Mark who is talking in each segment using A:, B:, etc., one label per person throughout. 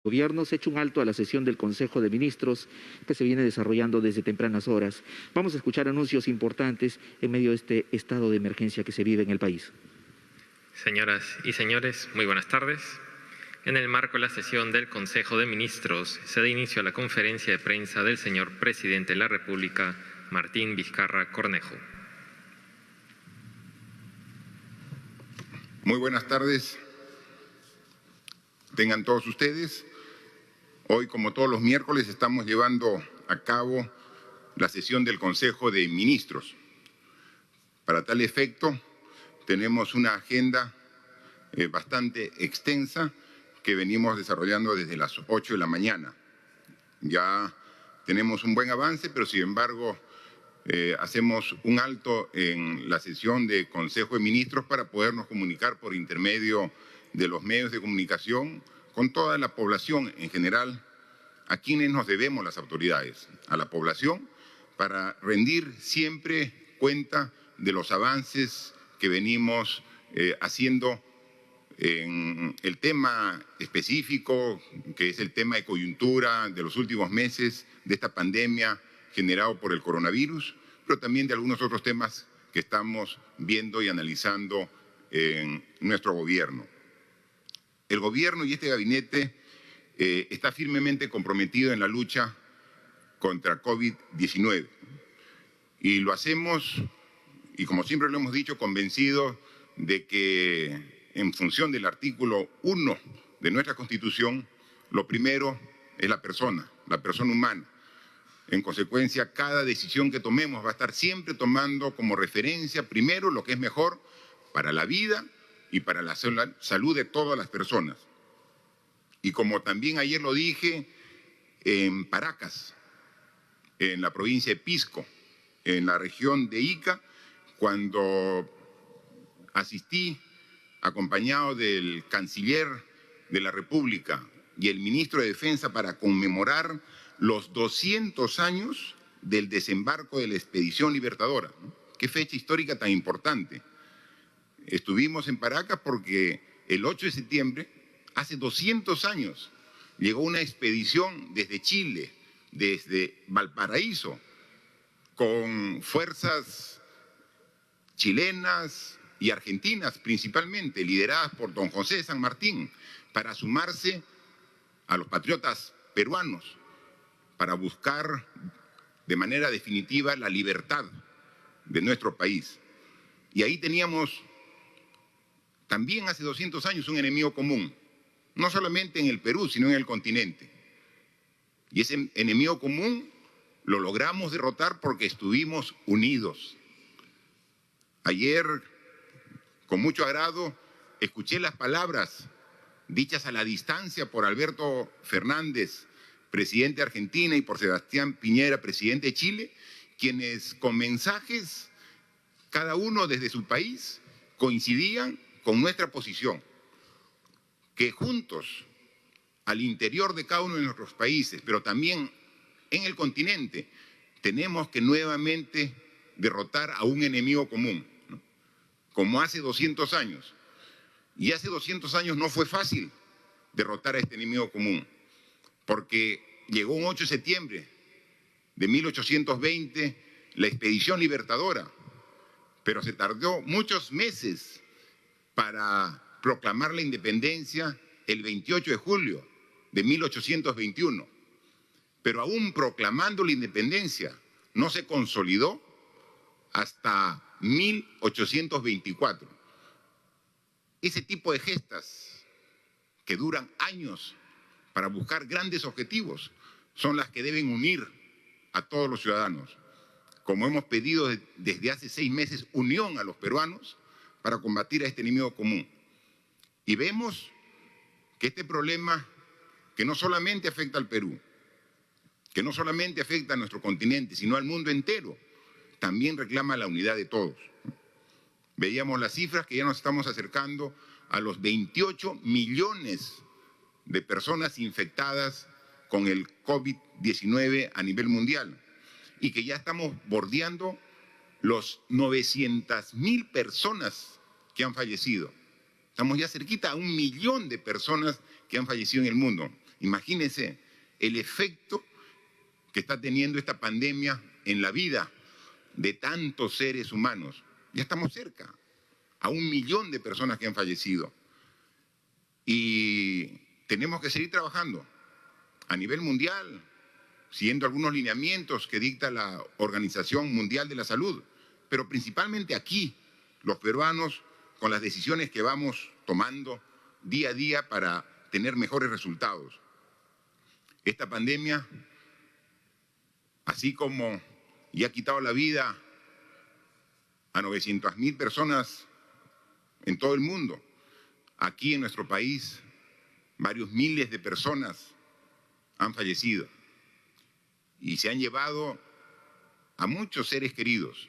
A: Gobierno se ha hecho un alto a la sesión del Consejo de Ministros que se viene desarrollando desde tempranas horas. Vamos a escuchar anuncios importantes en medio de este estado de emergencia que se vive en el país.
B: Señoras y señores, muy buenas tardes. En el marco de la sesión del Consejo de Ministros se da inicio a la conferencia de prensa del señor Presidente de la República, Martín Vizcarra Cornejo.
C: Muy buenas tardes. Tengan todos ustedes. Hoy, como todos los miércoles, estamos llevando a cabo la sesión del Consejo de Ministros. Para tal efecto, tenemos una agenda bastante extensa que venimos desarrollando desde las 8 de la mañana. Ya tenemos un buen avance, pero sin embargo hacemos un alto en la sesión de Consejo de Ministros para podernos comunicar por intermedio de los medios de comunicación con toda la población en general, a quienes nos debemos las autoridades, a la población, para rendir siempre cuenta de los avances que venimos haciendo en el tema específico, que es el tema de coyuntura de los últimos meses de esta pandemia generado por el coronavirus, pero también de algunos otros temas que estamos viendo y analizando en nuestro gobierno. El gobierno y este gabinete está firmemente comprometido en la lucha contra COVID-19 y lo hacemos, y como siempre lo hemos dicho, convencidos de que en función del artículo 1 de nuestra Constitución, lo primero es la persona humana. En consecuencia, cada decisión que tomemos va a estar siempre tomando como referencia primero lo que es mejor para la vida y para la salud de todas las personas. Y como también ayer lo dije, en Paracas, en la provincia de Pisco, en la región de Ica, cuando asistí acompañado del canciller de la República y el ministro de Defensa para conmemorar los 200 años del desembarco de la Expedición Libertadora. Qué fecha histórica tan importante. Estuvimos en Paracas porque el 8 de septiembre, hace 200 años, llegó una expedición desde Chile, desde Valparaíso, con fuerzas chilenas y argentinas principalmente, lideradas por don José de San Martín, para sumarse a los patriotas peruanos, para buscar de manera definitiva la libertad de nuestro país. Y ahí teníamos también hace 200 años un enemigo común, no solamente en el Perú, sino en el continente. Y ese enemigo común lo logramos derrotar porque estuvimos unidos. Ayer, con mucho agrado, escuché las palabras dichas a la distancia por Alberto Fernández, presidente de Argentina, y por Sebastián Piñera, presidente de Chile, quienes con mensajes, cada uno desde su país, coincidían con nuestra posición, que juntos, al interior de cada uno de nuestros países, pero también en el continente, tenemos que nuevamente derrotar a un enemigo común, ¿no? Como hace 200 años. Y hace 200 años no fue fácil derrotar a este enemigo común, porque llegó un 8 de septiembre de 1820 la Expedición Libertadora, pero se tardó muchos meses para proclamar la independencia el 28 de julio de 1821. Pero aún proclamando la independencia, no se consolidó hasta 1824. Ese tipo de gestas que duran años para buscar grandes objetivos son las que deben unir a todos los ciudadanos. Como hemos pedido desde hace 6 meses, unión a los peruanos para combatir a este enemigo común. Y vemos que este problema, que no solamente afecta al Perú, que no solamente afecta a nuestro continente, sino al mundo entero, también reclama la unidad de todos. Veíamos las cifras que ya nos estamos acercando a los 28 millones de personas infectadas con el COVID-19 a nivel mundial y que ya estamos bordeando los 900.000 personas que han fallecido. Estamos ya cerquita a 1 millón de personas que han fallecido en el mundo. Imagínense el efecto que está teniendo esta pandemia en la vida de tantos seres humanos. Ya estamos cerca a 1 millón de personas que han fallecido. Y tenemos que seguir trabajando a nivel mundial, siguiendo algunos lineamientos que dicta la Organización Mundial de la Salud, pero principalmente aquí, los peruanos, con las decisiones que vamos tomando día a día para tener mejores resultados. Esta pandemia, así como ya ha quitado la vida a 900.000 personas en todo el mundo, aquí en nuestro país, varios miles de personas han fallecido y se han llevado a muchos seres queridos,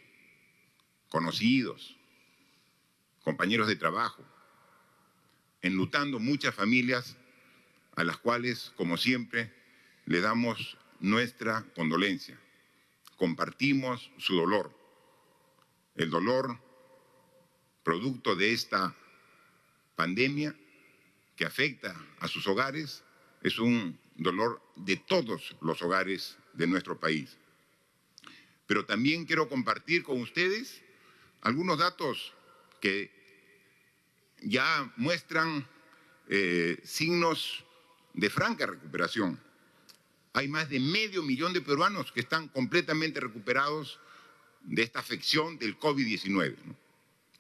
C: conocidos, compañeros de trabajo, enlutando muchas familias a las cuales, como siempre, le damos nuestra condolencia. Compartimos su dolor. El dolor producto de esta pandemia que afecta a sus hogares es un dolor de todos los hogares de nuestro país. Pero también quiero compartir con ustedes algunos datos que ya muestran signos de franca recuperación. Hay más de 500.000 de peruanos que están completamente recuperados de esta afección del COVID-19, ¿no?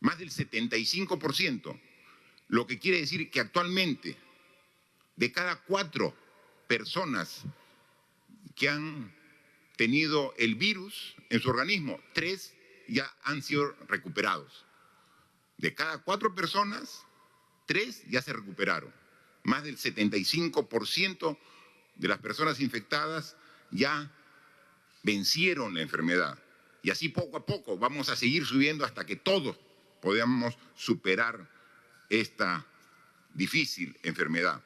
C: Más del 75%, lo que quiere decir que actualmente de cada 4 personas que han tenido el virus en su organismo, 3 ya han sido recuperados. De cada 4 personas, 3 ya se recuperaron. Más del 75% de las personas infectadas ya vencieron la enfermedad. Y así poco a poco vamos a seguir subiendo hasta que todos podamos superar esta difícil enfermedad.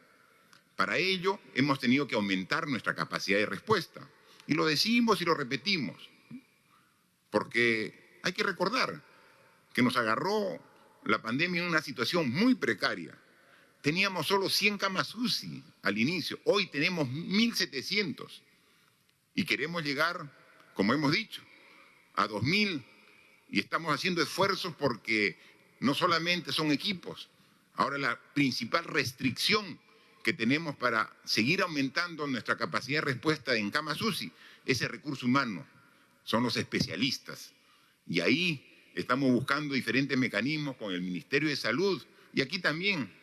C: Para ello hemos tenido que aumentar nuestra capacidad de respuesta. Y lo decimos y lo repetimos, porque hay que recordar que nos agarró la pandemia en una situación muy precaria. Teníamos solo 100 camas UCI al inicio, hoy tenemos 1.700 y queremos llegar, como hemos dicho, a 2.000 y estamos haciendo esfuerzos porque no solamente son equipos, ahora la principal restricción que tenemos para seguir aumentando nuestra capacidad de respuesta en camas UCI es el recurso humano, son los especialistas. Y ahí estamos buscando diferentes mecanismos con el Ministerio de Salud y aquí también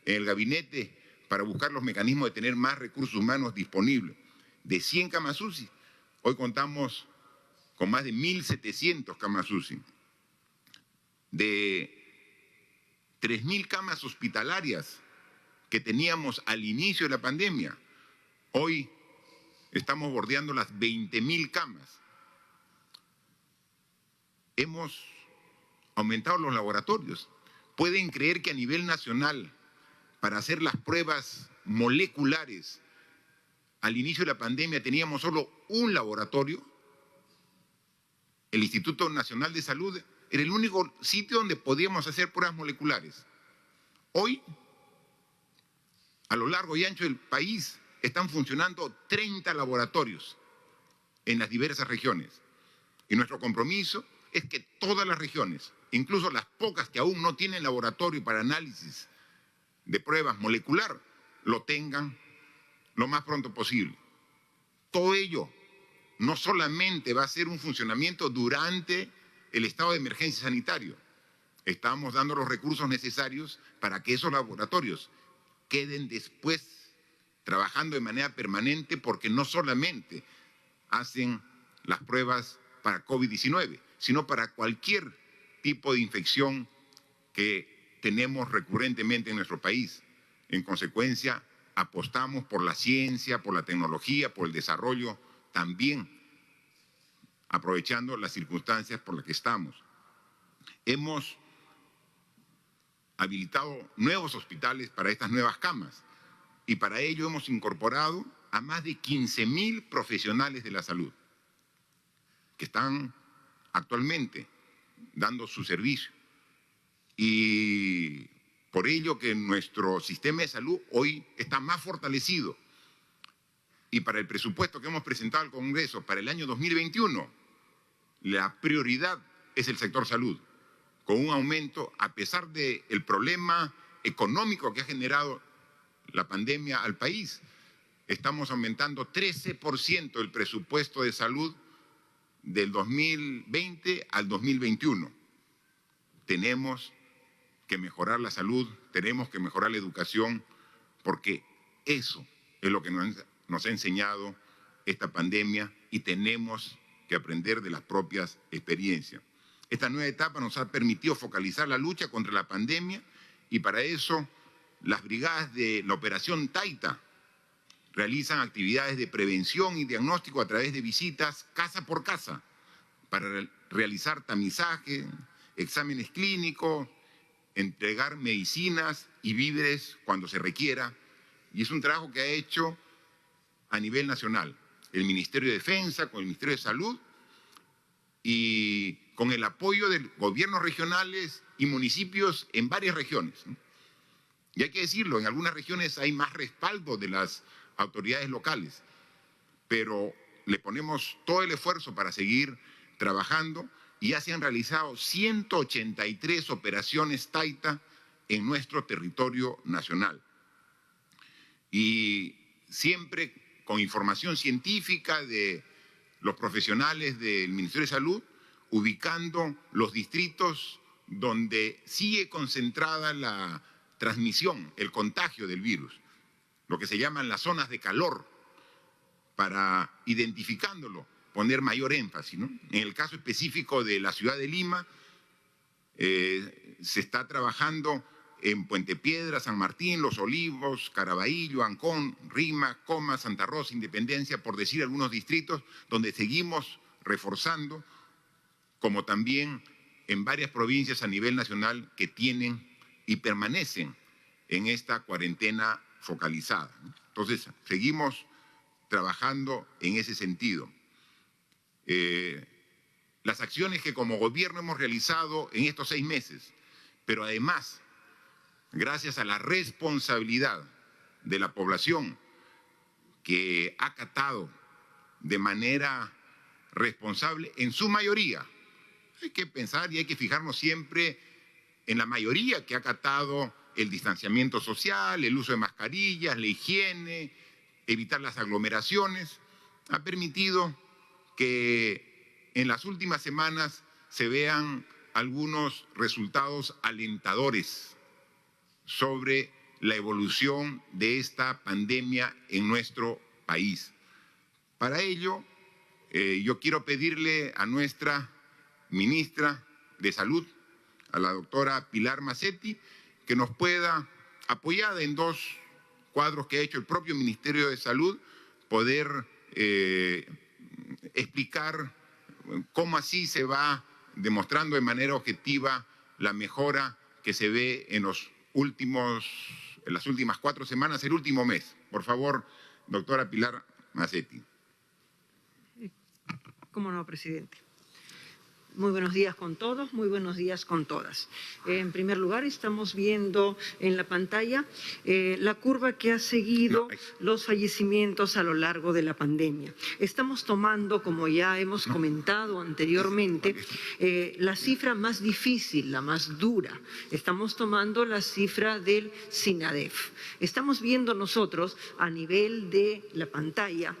C: en el gabinete para buscar los mecanismos de tener más recursos humanos disponibles. De 100 camas UCI, hoy contamos con más de 1.700 camas UCI. De 3.000 camas hospitalarias que teníamos al inicio de la pandemia, hoy estamos bordeando las 20.000 camas. Hemos aumentado los laboratorios. Pueden creer que a nivel nacional, para hacer las pruebas moleculares, al inicio de la pandemia teníamos solo un laboratorio. El Instituto Nacional de Salud era el único sitio donde podíamos hacer pruebas moleculares. Hoy, a lo largo y ancho del país, están funcionando 30 laboratorios en las diversas regiones. Y nuestro compromiso es que todas las regiones, incluso las pocas que aún no tienen laboratorio para análisis de pruebas molecular, lo tengan lo más pronto posible. Todo ello no solamente va a ser un funcionamiento durante el estado de emergencia sanitario, estamos dando los recursos necesarios para que esos laboratorios queden después trabajando de manera permanente porque no solamente hacen las pruebas para COVID-19, sino para cualquier tipo de infección que tenemos recurrentemente en nuestro país. En consecuencia, apostamos por la ciencia, por la tecnología, por el desarrollo, también aprovechando las circunstancias por las que estamos. Hemos habilitado nuevos hospitales para estas nuevas camas y para ello hemos incorporado a más de 15.000 profesionales de la salud que están actualmente dando su servicio. Y por ello que nuestro sistema de salud hoy está más fortalecido y para el presupuesto que hemos presentado al Congreso para el año 2021, la prioridad es el sector salud, con un aumento, a pesar del problema económico que ha generado la pandemia al país. Estamos aumentando 13% el presupuesto de salud del 2020 al 2021. Tenemos que mejorar la salud, tenemos que mejorar la educación, porque eso es lo que nos ha enseñado esta pandemia y tenemos que aprender de las propias experiencias. Esta nueva etapa nos ha permitido focalizar la lucha contra la pandemia y para eso las brigadas de la Operación Taita realizan actividades de prevención y diagnóstico a través de visitas casa por casa para realizar tamizaje, exámenes clínicos, entregar medicinas y víveres cuando se requiera. Y es un trabajo que ha hecho a nivel nacional el Ministerio de Defensa, con el Ministerio de Salud y con el apoyo de gobiernos regionales y municipios en varias regiones. Y hay que decirlo, en algunas regiones hay más respaldo de las autoridades locales, pero le ponemos todo el esfuerzo para seguir trabajando y ya se han realizado 183 operaciones Taita en nuestro territorio nacional. Y siempre con información científica de los profesionales del Ministerio de Salud, ubicando los distritos donde sigue concentrada la transmisión, el contagio del virus, lo que se llaman las zonas de calor, para identificándolo, poner mayor énfasis, ¿no? En el caso específico de la ciudad de Lima, se está trabajando en Puente Piedra, San Martín, Los Olivos, Caraballo, Ancón, Rima, Coma, Santa Rosa, Independencia, por decir algunos distritos donde seguimos reforzando, como también en varias provincias a nivel nacional que tienen y permanecen en esta cuarentena focalizada. Entonces, seguimos trabajando en ese sentido. Las acciones que como gobierno hemos realizado en estos 6 meses, pero además, gracias a la responsabilidad de la población que ha acatado de manera responsable en su mayoría. Hay que pensar y hay que fijarnos siempre en la mayoría que ha acatado el distanciamiento social, el uso de mascarillas, la higiene, evitar las aglomeraciones. Ha permitido que en las últimas semanas se vean algunos resultados alentadores sobre la evolución de esta pandemia en nuestro país. Para ello, yo quiero pedirle a nuestra ministra de Salud, a la doctora Pilar Macetti, que nos pueda, apoyada en 2 cuadros que ha hecho el propio Ministerio de Salud, poder explicar cómo así se va demostrando de manera objetiva la mejora que se ve en las últimas 4 semanas, el último mes. Por favor, doctora Pilar Macetti.
D: Cómo no, presidente. Muy buenos días con todos, muy buenos días con todas. En primer lugar, estamos viendo en la pantalla la curva que ha seguido los fallecimientos a lo largo de la pandemia. Estamos tomando, como ya hemos comentado anteriormente, la cifra más difícil, la más dura. Estamos tomando la cifra del SINADEF. Estamos viendo nosotros a nivel de la pantalla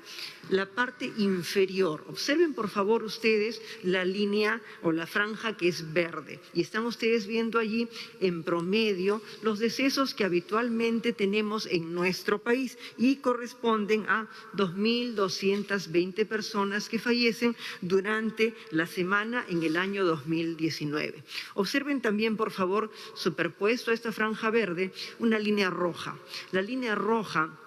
D: la parte inferior. Observen por favor ustedes la línea o la franja que es verde y están ustedes viendo allí en promedio los decesos que habitualmente tenemos en nuestro país y corresponden a 2.220 personas que fallecen durante la semana en el año 2019. Observen también por favor superpuesto a esta franja verde una línea roja. La línea roja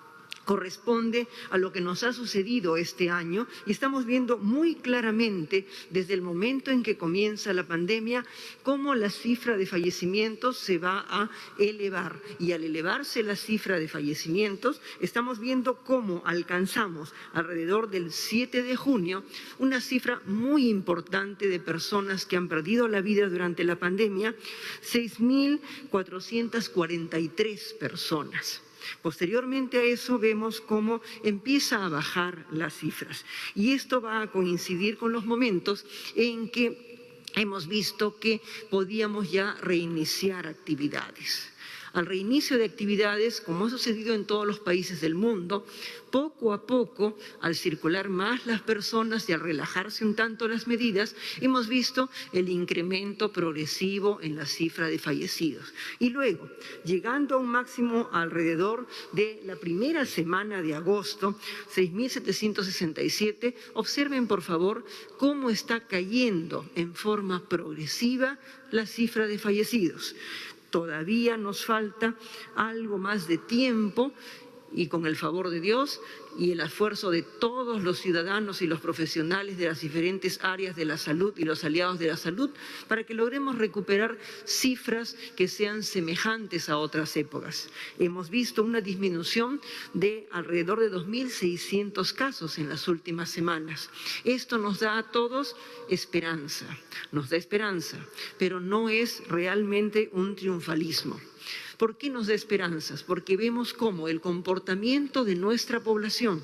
D: corresponde a lo que nos ha sucedido este año y estamos viendo muy claramente desde el momento en que comienza la pandemia cómo la cifra de fallecimientos se va a elevar y al elevarse la cifra de fallecimientos estamos viendo cómo alcanzamos alrededor del 7 de junio una cifra muy importante de personas que han perdido la vida durante la pandemia, 6.443 personas. Posteriormente a eso vemos cómo empieza a bajar las cifras y esto va a coincidir con los momentos en que hemos visto que podíamos ya reiniciar actividades. Al reinicio de actividades, como ha sucedido en todos los países del mundo, poco a poco, al circular más las personas y al relajarse un tanto las medidas, hemos visto el incremento progresivo en la cifra de fallecidos. Y luego, llegando a un máximo alrededor de la primera semana de agosto, 6.767, observen por favor cómo está cayendo en forma progresiva la cifra de fallecidos. Todavía nos falta algo más de tiempo y con el favor de Dios y el esfuerzo de todos los ciudadanos y los profesionales de las diferentes áreas de la salud y los aliados de la salud para que logremos recuperar cifras que sean semejantes a otras épocas. Hemos visto una disminución de alrededor de 2.600 casos en las últimas semanas. Esto nos da a todos esperanza, pero no es realmente un triunfalismo. ¿Por qué nos da esperanzas? Porque vemos cómo el comportamiento de nuestra población,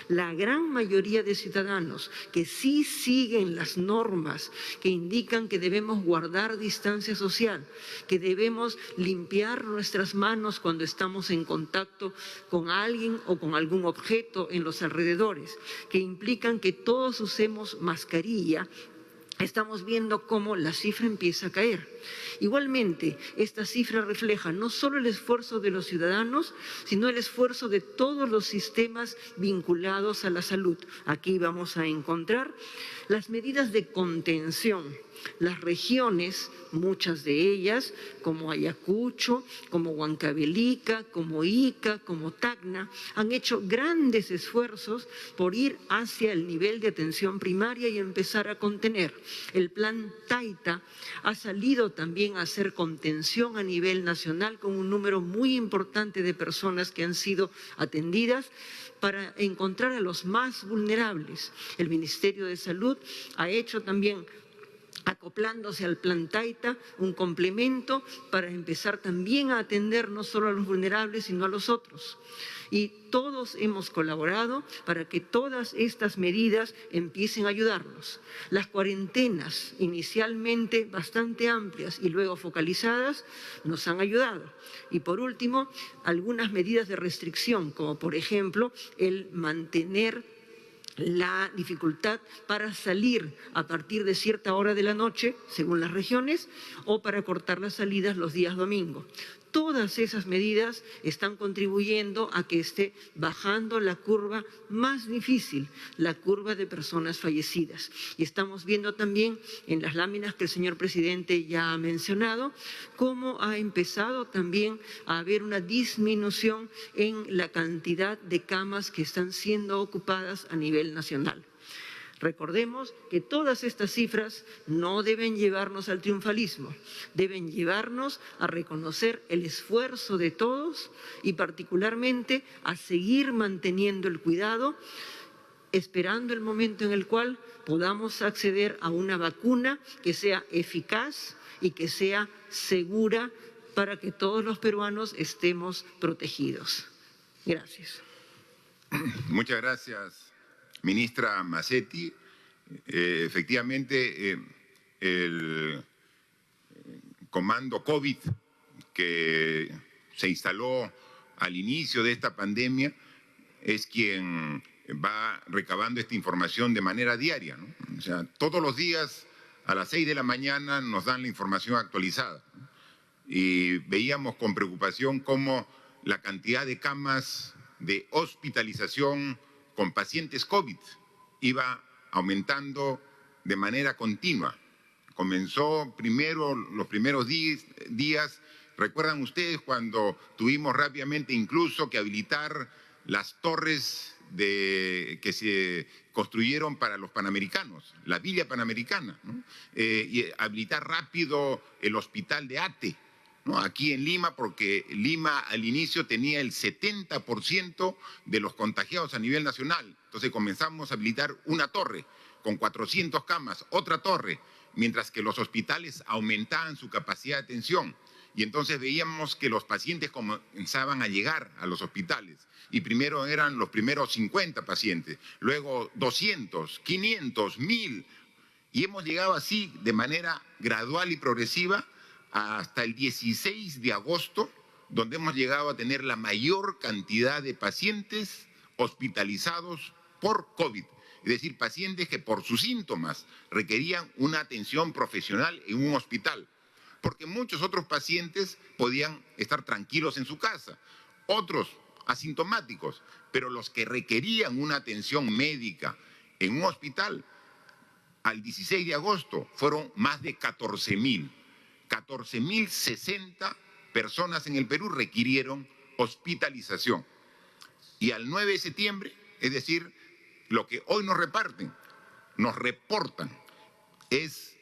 D: la gran mayoría de ciudadanos que sí siguen las normas que indican que debemos guardar distancia social, que debemos limpiar nuestras manos cuando estamos en contacto con alguien o con algún objeto en los alrededores, que implican que todos usemos mascarilla, estamos viendo cómo la cifra empieza a caer. Igualmente, esta cifra refleja no solo el esfuerzo de los ciudadanos, sino el esfuerzo de todos los sistemas vinculados a la salud. Aquí vamos a encontrar las medidas de contención. Las regiones, muchas de ellas, como Ayacucho, como Huancavelica, como Ica, como Tacna, han hecho grandes esfuerzos por ir hacia el nivel de atención primaria y empezar a contener. El plan Taita ha salido también a hacer contención a nivel nacional con un número muy importante de personas que han sido atendidas para encontrar a los más vulnerables. El Ministerio de Salud ha hecho también, acoplándose al plan Taita, un complemento para empezar también a atender no solo a los vulnerables, sino a los otros. Y todos hemos colaborado para que todas estas medidas empiecen a ayudarnos. Las cuarentenas, inicialmente bastante amplias y luego focalizadas, nos han ayudado. Y por último, algunas medidas de restricción, como por ejemplo el mantener la dificultad para salir a partir de cierta hora de la noche, según las regiones, o para cortar las salidas los días domingo. Todas esas medidas están contribuyendo a que esté bajando la curva más difícil, la curva de personas fallecidas. Y estamos viendo también en las láminas que el señor presidente ya ha mencionado, cómo ha empezado también a haber una disminución en la cantidad de camas que están siendo ocupadas a nivel nacional. Recordemos que todas estas cifras no deben llevarnos al triunfalismo, deben llevarnos a reconocer el esfuerzo de todos y particularmente a seguir manteniendo el cuidado, esperando el momento en el cual podamos acceder a una vacuna que sea eficaz y que sea segura para que todos los peruanos estemos protegidos. Gracias.
C: Muchas gracias, ministra Mazzetti. Efectivamente, el comando COVID que se instaló al inicio de esta pandemia es quien va recabando esta información de manera diaria, ¿no? O sea, todos los días a las 6 de la mañana nos dan la información actualizada, ¿no? Y veíamos con preocupación cómo la cantidad de camas de hospitalización con pacientes COVID iba aumentando de manera continua. Comenzó primero, los primeros días, ¿recuerdan ustedes cuando tuvimos rápidamente incluso que habilitar las torres que se construyeron para los panamericanos, la Villa Panamericana, ¿no? Y habilitar rápido el hospital de Ate, ¿no? Aquí en Lima, porque Lima al inicio tenía el 70% de los contagiados a nivel nacional. Entonces comenzamos a habilitar una torre con 400 camas, otra torre, mientras que los hospitales aumentaban su capacidad de atención. Y entonces veíamos que los pacientes comenzaban a llegar a los hospitales. Y primero eran los primeros 50 pacientes, luego 200, 500, 1000. Y hemos llegado así de manera gradual y progresiva hasta el 16 de agosto, donde hemos llegado a tener la mayor cantidad de pacientes hospitalizados por COVID. Es decir, pacientes que por sus síntomas requerían una atención profesional en un hospital. Porque muchos otros pacientes podían estar tranquilos en su casa, otros asintomáticos, pero los que requerían una atención médica en un hospital, al 16 de agosto fueron más de 14.000. 14.060 personas en el Perú requirieron hospitalización. Y al 9 de septiembre, es decir, lo que hoy nos reportan, es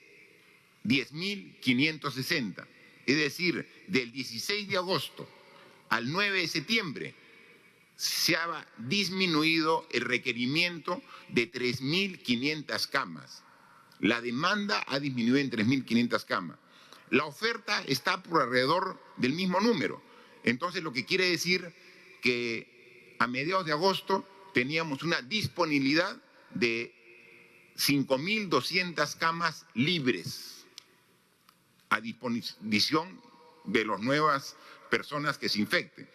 C: 10.560. Es decir, del 16 de agosto al 9 de septiembre se ha disminuido el requerimiento de 3.500 camas. La demanda ha disminuido en 3.500 camas. La oferta está por alrededor del mismo número. Entonces, lo que quiere decir que a mediados de agosto teníamos una disponibilidad de 5.200 camas libres a disposición de las nuevas personas que se infecten.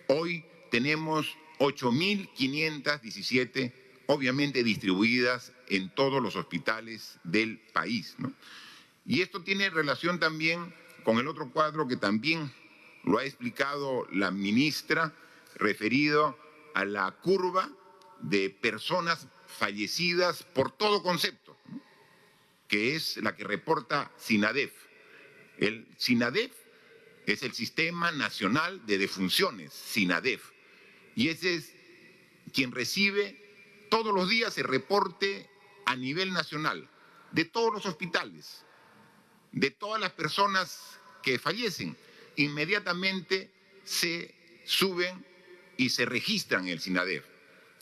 C: Hoy tenemos 8.517, obviamente distribuidas en todos los hospitales del país, ¿no? Y esto tiene relación también con el otro cuadro que también lo ha explicado la ministra, referido a la curva de personas fallecidas por todo concepto, ¿no?, que es la que reporta SINADEF. El SINADEF es el Sistema Nacional de Defunciones, SINADEF, y ese es quien recibe todos los días el reporte a nivel nacional de todos los hospitales, de todas las personas que fallecen. Inmediatamente se suben y se registran en el SINADEF.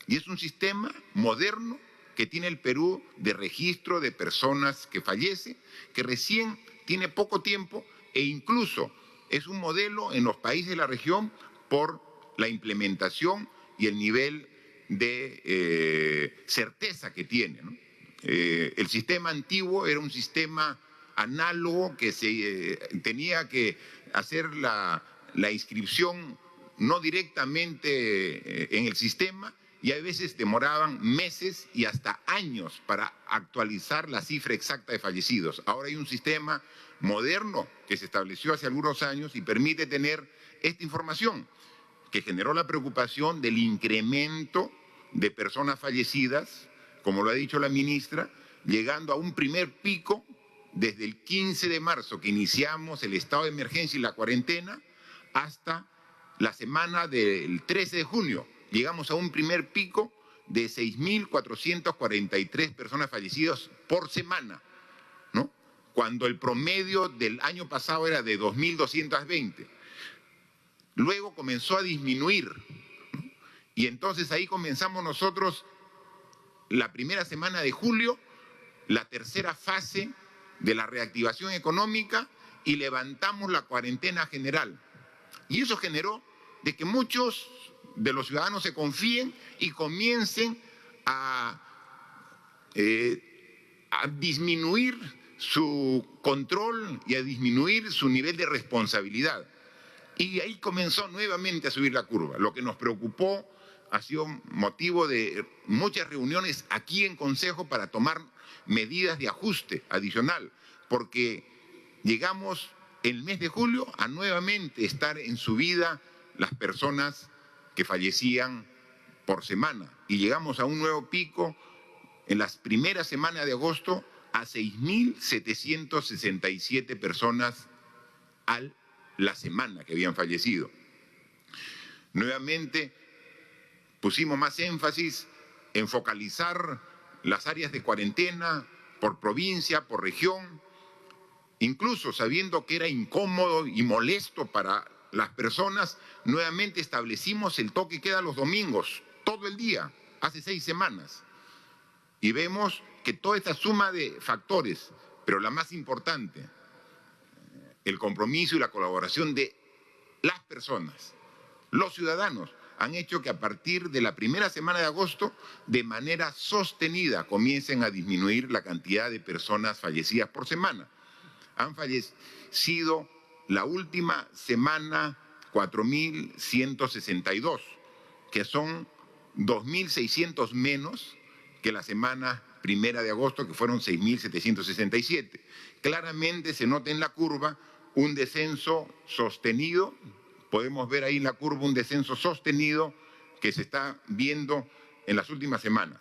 C: Y es un sistema moderno que tiene el Perú de registro de personas que fallecen, que recién tiene poco tiempo e incluso es un modelo en los países de la región por la implementación y el nivel de certeza que tiene, ¿no? El sistema antiguo era un sistema análogo que se tenía que hacer la inscripción no directamente en el sistema, y a veces demoraban meses y hasta años para actualizar la cifra exacta de fallecidos. Ahora hay un sistema moderno que se estableció hace algunos años y permite tener esta información, que generó la preocupación del incremento de personas fallecidas, como lo ha dicho la ministra, llegando a un primer pico desde el 15 de marzo, que iniciamos el estado de emergencia y la cuarentena, hasta la semana del 13 de junio. Llegamos a un primer pico de 6.443 personas fallecidas por semana, ¿no?, cuando el promedio del año pasado era de 2.220. Luego comenzó a disminuir, ¿no?, y entonces ahí comenzamos nosotros la primera semana de julio, la tercera fase de la reactivación económica, y levantamos la cuarentena general. Y eso generó de que muchos de los ciudadanos se confíen y comiencen a disminuir su control y a disminuir su nivel de responsabilidad. Y ahí comenzó nuevamente a subir la curva. Lo que nos preocupó ha sido motivo de muchas reuniones aquí en Consejo para tomar medidas de ajuste adicional, porque llegamos el mes de julio a nuevamente estar en subida las personas que fallecían por semana, y llegamos a un nuevo pico en las primeras semanas de agosto a 6.767 personas a la semana que habían fallecido. Nuevamente pusimos más énfasis en focalizar las áreas de cuarentena por provincia, por región, incluso sabiendo que era incómodo y molesto para las personas. Nuevamente establecimos el toque de queda los domingos, todo el día, hace 6 semanas. Y vemos que toda esta suma de factores, pero la más importante, el compromiso y la colaboración de las personas, los ciudadanos, han hecho que a partir de la primera semana de agosto, de manera sostenida, comiencen a disminuir la cantidad de personas fallecidas por semana. Han fallecido la última semana 4.162, que son 2.600 menos que la semana primera de agosto, que fueron 6.767. Claramente se nota en la curva un descenso sostenido. Podemos ver ahí en la curva un descenso sostenido que se está viendo en las últimas semanas.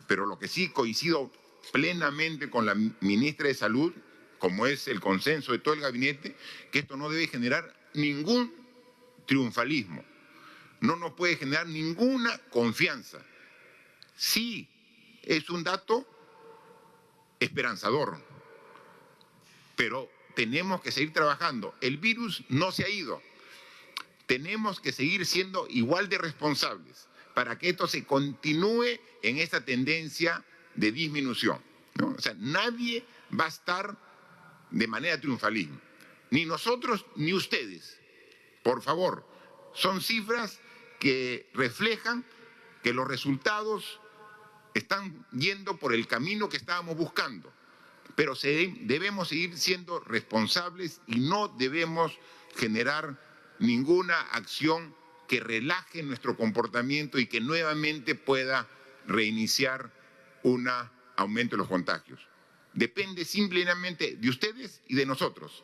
C: Pero lo que sí coincido plenamente con la ministra de Salud, como es el consenso de todo el gabinete, que esto no debe generar ningún triunfalismo, no nos puede generar ninguna confianza. Sí, es un dato esperanzador, pero tenemos que seguir trabajando. El virus no se ha ido. Tenemos que seguir siendo igual de responsables para que esto se continúe en esta tendencia de disminución, ¿no? O sea, nadie va a estar de manera triunfalismo, ni nosotros ni ustedes. Por favor, son cifras que reflejan que los resultados están yendo por el camino que estábamos buscando, pero debemos seguir siendo responsables y no debemos generar ninguna acción que relaje nuestro comportamiento y que nuevamente pueda reiniciar un aumento de los contagios. Depende simplemente de ustedes y de nosotros.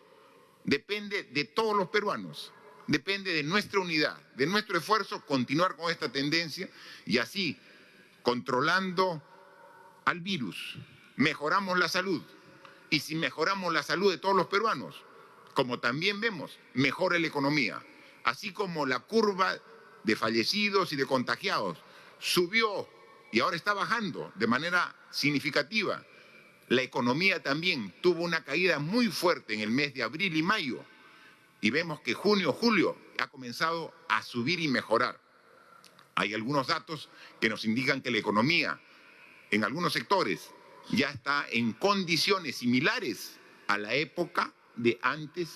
C: Depende de todos los peruanos. Depende de nuestra unidad, de nuestro esfuerzo, continuar con esta tendencia y así, controlando al virus, mejoramos la salud. Y si mejoramos la salud de todos los peruanos, como también vemos, mejora la economía. Así como la curva de fallecidos y de contagiados subió y ahora está bajando de manera significativa, la economía también tuvo una caída muy fuerte en el mes de abril y mayo. Y vemos que junio, julio ha comenzado a subir y mejorar. Hay algunos datos que nos indican que la economía en algunos sectores ya está en condiciones similares a la época de antes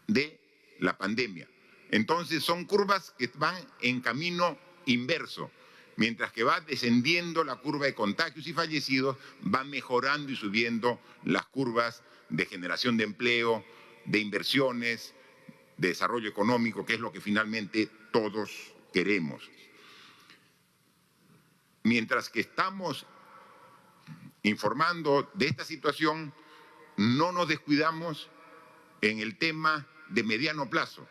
C: de la pandemia. Entonces son curvas que van en camino inverso. Mientras que va descendiendo la curva de contagios y fallecidos, va mejorando y subiendo las curvas de generación de empleo, de inversiones, de desarrollo económico, que es lo que finalmente todos queremos. Mientras que estamos informando de esta situación, no nos descuidamos en el tema de mediano plazo,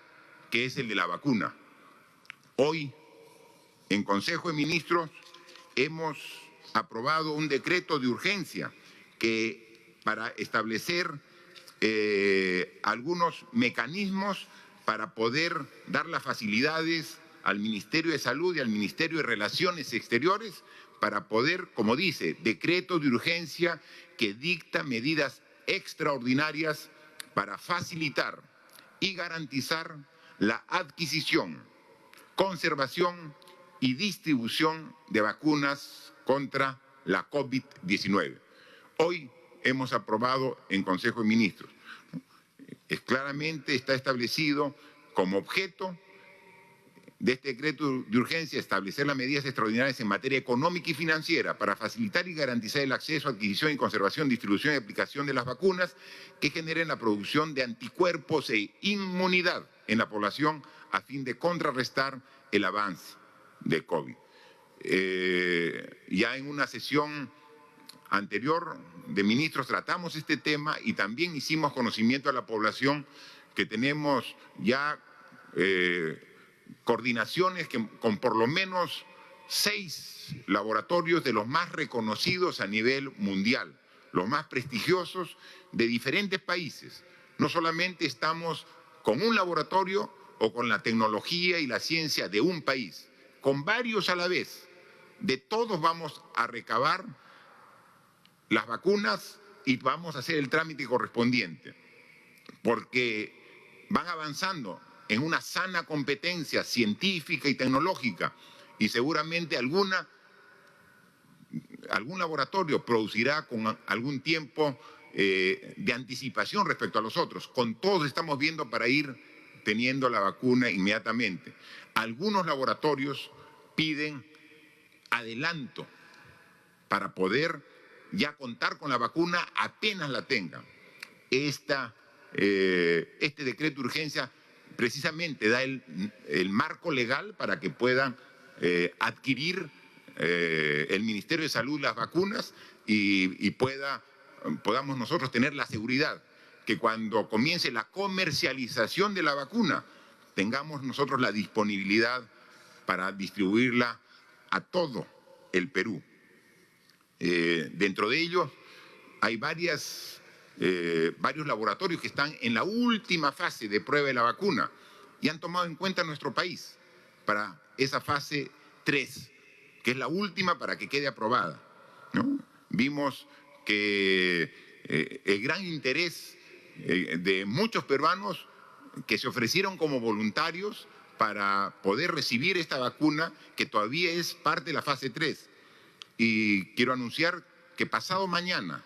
C: que es el de la vacuna. Hoy, en Consejo de Ministros, hemos aprobado un decreto de urgencia para establecer algunos mecanismos para poder dar las facilidades al Ministerio de Salud y al Ministerio de Relaciones Exteriores para poder, como dice, decreto de urgencia que dicta medidas extraordinarias para facilitar y garantizar la adquisición, conservación y distribución de vacunas contra la COVID-19. Hoy hemos aprobado en Consejo de Ministros. Claramente está establecido como objeto de este decreto de urgencia establecer las medidas extraordinarias en materia económica y financiera para facilitar y garantizar el acceso, adquisición y conservación, distribución y aplicación de las vacunas que generen la producción de anticuerpos e inmunidad en la población a fin de contrarrestar el avance del COVID. Ya en una sesión anterior de ministros tratamos este tema y también hicimos conocimiento a la población que tenemos ya coordinaciones con por lo menos 6 laboratorios de los más reconocidos a nivel mundial, los más prestigiosos de diferentes países. No solamente estamos con un laboratorio o con la tecnología y la ciencia de un país, con varios a la vez. De todos vamos a recabar las vacunas y vamos a hacer el trámite correspondiente, porque van avanzando en una sana competencia científica y tecnológica y seguramente algún laboratorio producirá con algún tiempo de anticipación respecto a los otros. Con todos estamos viendo para ir teniendo la vacuna inmediatamente. Algunos laboratorios piden adelanto para poder ya contar con la vacuna apenas la tengan. Este decreto de urgencia precisamente da el marco legal para que puedan adquirir el Ministerio de Salud las vacunas y podamos nosotros tener la seguridad que cuando comience la comercialización de la vacuna tengamos nosotros la disponibilidad para distribuirla a todo el Perú. Dentro de ellos hay varios laboratorios que están en la última fase de prueba de la vacuna y han tomado en cuenta nuestro país para esa fase 3, que es la última para que quede aprobada, ¿no? Vimos que el gran interés de muchos peruanos que se ofrecieron como voluntarios para poder recibir esta vacuna que todavía es parte de la fase 3. Y quiero anunciar que pasado mañana,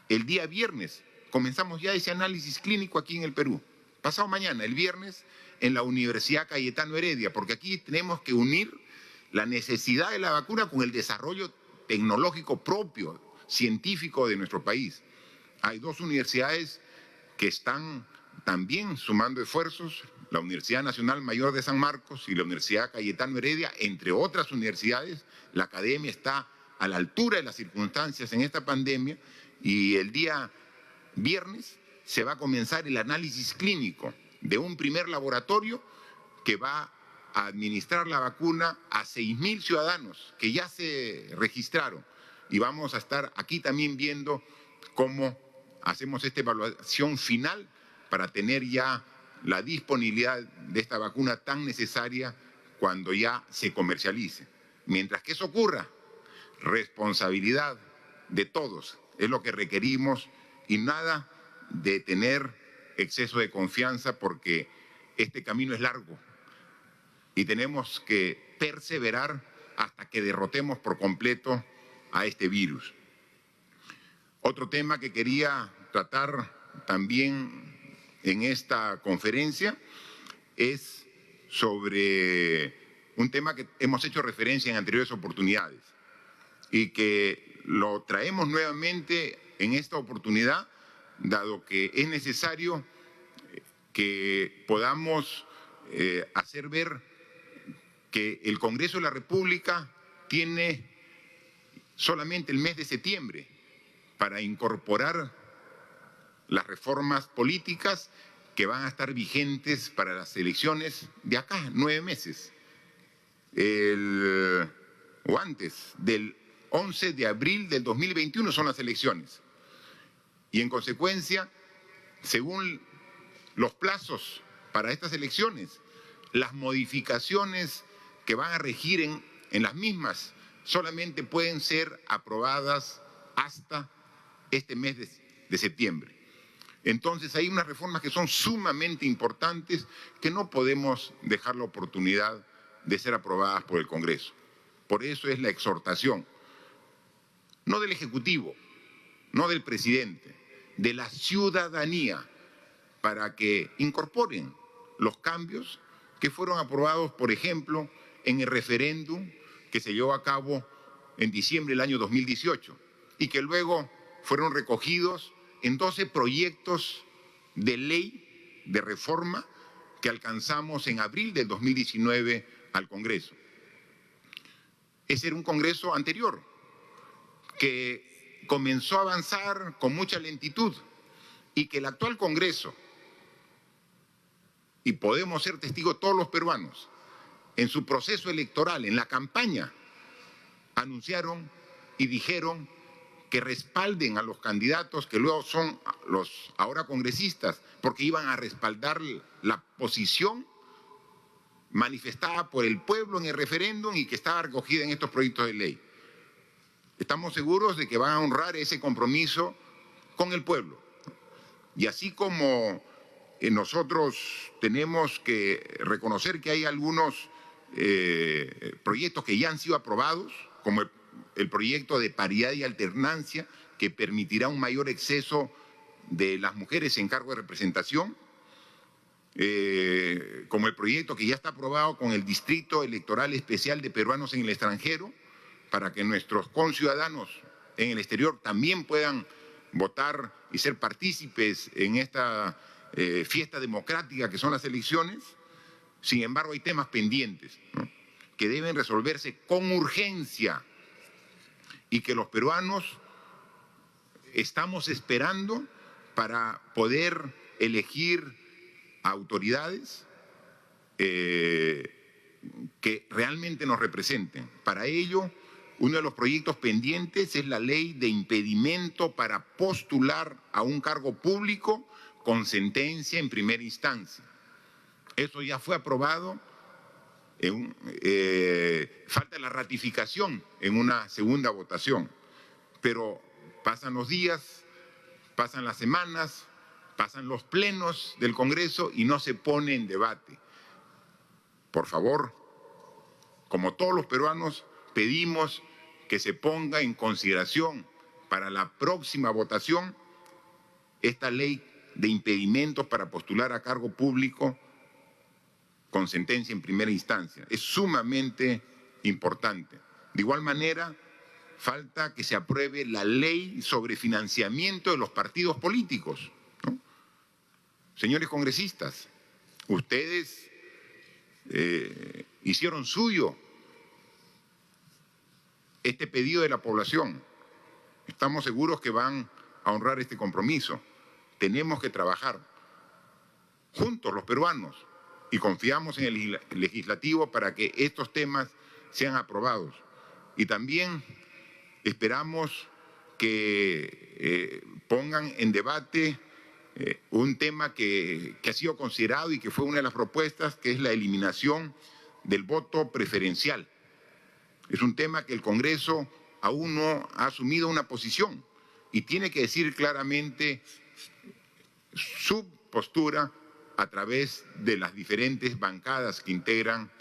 C: el día viernes, comenzamos ya ese análisis clínico aquí en el Perú. Pasado mañana, el viernes, en la Universidad Cayetano Heredia, porque aquí tenemos que unir la necesidad de la vacuna con el desarrollo tecnológico propio, científico de nuestro país. Hay 2 universidades que están también sumando esfuerzos, la Universidad Nacional Mayor de San Marcos y la Universidad Cayetano Heredia, entre otras universidades. La academia está a la altura de las circunstancias en esta pandemia y el día viernes se va a comenzar el análisis clínico de un primer laboratorio que va a administrar la vacuna a 6.000 ciudadanos que ya se registraron. Y vamos a estar aquí también viendo cómo hacemos esta evaluación final para tener ya la disponibilidad de esta vacuna tan necesaria cuando ya se comercialice. Mientras que eso ocurra, responsabilidad de todos es lo que requerimos y nada de tener exceso de confianza porque este camino es largo y tenemos que perseverar hasta que derrotemos por completo a este virus. Otro tema que quería tratar también en esta conferencia es sobre un tema que hemos hecho referencia en anteriores oportunidades y que lo traemos nuevamente en esta oportunidad, dado que es necesario que podamos hacer ver que el Congreso de la República tiene solamente el mes de septiembre para incorporar las reformas políticas que van a estar vigentes para las elecciones de acá, 9 meses, o antes, del 11 de abril del 2021 son las elecciones. Y en consecuencia, según los plazos para estas elecciones, las modificaciones que van a regir en las mismas solamente pueden ser aprobadas hasta este mes de septiembre. Entonces hay unas reformas que son sumamente importantes que no podemos dejar la oportunidad de ser aprobadas por el Congreso. Por eso es la exhortación, no del Ejecutivo, no del presidente, de la ciudadanía, para que incorporen los cambios que fueron aprobados, por ejemplo, en el referéndum que se llevó a cabo en diciembre del año 2018 y que luego fueron recogidos en 12 proyectos de ley de reforma que alcanzamos en abril del 2019 al Congreso. Ese era un Congreso anterior que comenzó a avanzar con mucha lentitud y que el actual Congreso, y podemos ser testigos todos los peruanos, en su proceso electoral, en la campaña, anunciaron y dijeron que respalden a los candidatos que luego son los ahora congresistas, porque iban a respaldar la posición manifestada por el pueblo en el referéndum y que estaba recogida en estos proyectos de ley. Estamos seguros de que van a honrar ese compromiso con el pueblo. Y así como nosotros tenemos que reconocer que hay algunos proyectos que ya han sido aprobados, como el proyecto de paridad y alternancia, que permitirá un mayor acceso de las mujeres en cargo de representación, como el proyecto que ya está aprobado con el Distrito Electoral Especial de Peruanos en el Extranjero, para que nuestros conciudadanos en el exterior también puedan votar y ser partícipes en esta fiesta democrática que son las elecciones. Sin embargo, hay temas pendientes, ¿no?, que deben resolverse con urgencia y que los peruanos estamos esperando para poder elegir autoridades que realmente nos representen. Para ello, uno de los proyectos pendientes es la ley de impedimento para postular a un cargo público con sentencia en primera instancia. Eso ya fue aprobado, falta la ratificación en una segunda votación, pero pasan los días, pasan las semanas, pasan los plenos del Congreso y no se pone en debate. Por favor, como todos los peruanos, pedimos que se ponga en consideración para la próxima votación esta ley de impedimentos para postular a cargo público con sentencia en primera instancia. Es sumamente importante. De igual manera, falta que se apruebe la ley sobre financiamiento de los partidos políticos, ¿no? Señores congresistas, ustedes hicieron suyo este pedido de la población. Estamos seguros que van a honrar este compromiso. Tenemos que trabajar juntos los peruanos y confiamos en el legislativo para que estos temas sean aprobados. Y también esperamos que pongan en debate un tema que ha sido considerado y que fue una de las propuestas, que es la eliminación del voto preferencial. Es un tema que el Congreso aún no ha asumido una posición y tiene que decir claramente su postura a través de las diferentes bancadas que integran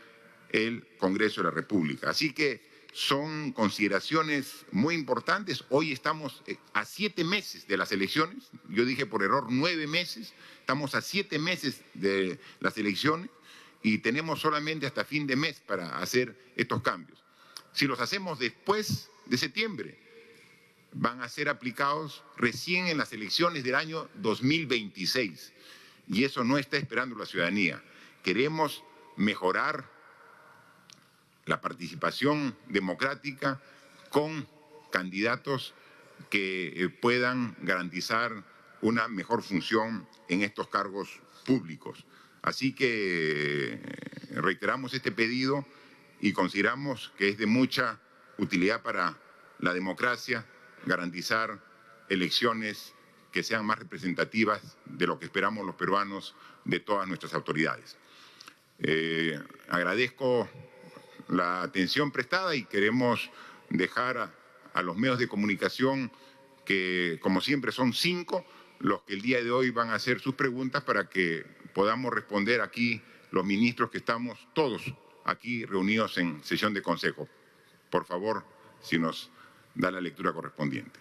C: el Congreso de la República. Así que son consideraciones muy importantes. Hoy estamos a 7 meses de las elecciones. Yo dije por error 9 meses. Estamos a 7 meses de las elecciones y tenemos solamente hasta fin de mes para hacer estos cambios. Si los hacemos después de septiembre, van a ser aplicados recién en las elecciones del año 2026. Y eso no está esperando la ciudadanía. Queremos mejorar la participación democrática con candidatos que puedan garantizar una mejor función en estos cargos públicos. Así que reiteramos este pedido y consideramos que es de mucha utilidad para la democracia garantizar elecciones que sean más representativas de lo que esperamos los peruanos de todas nuestras autoridades. Agradezco la atención prestada y queremos dejar a los medios de comunicación, que como siempre son 5, los que el día de hoy van a hacer sus preguntas para que podamos responder aquí los ministros que estamos todos aquí reunidos en sesión de consejo. Por favor, si nos da la lectura correspondiente.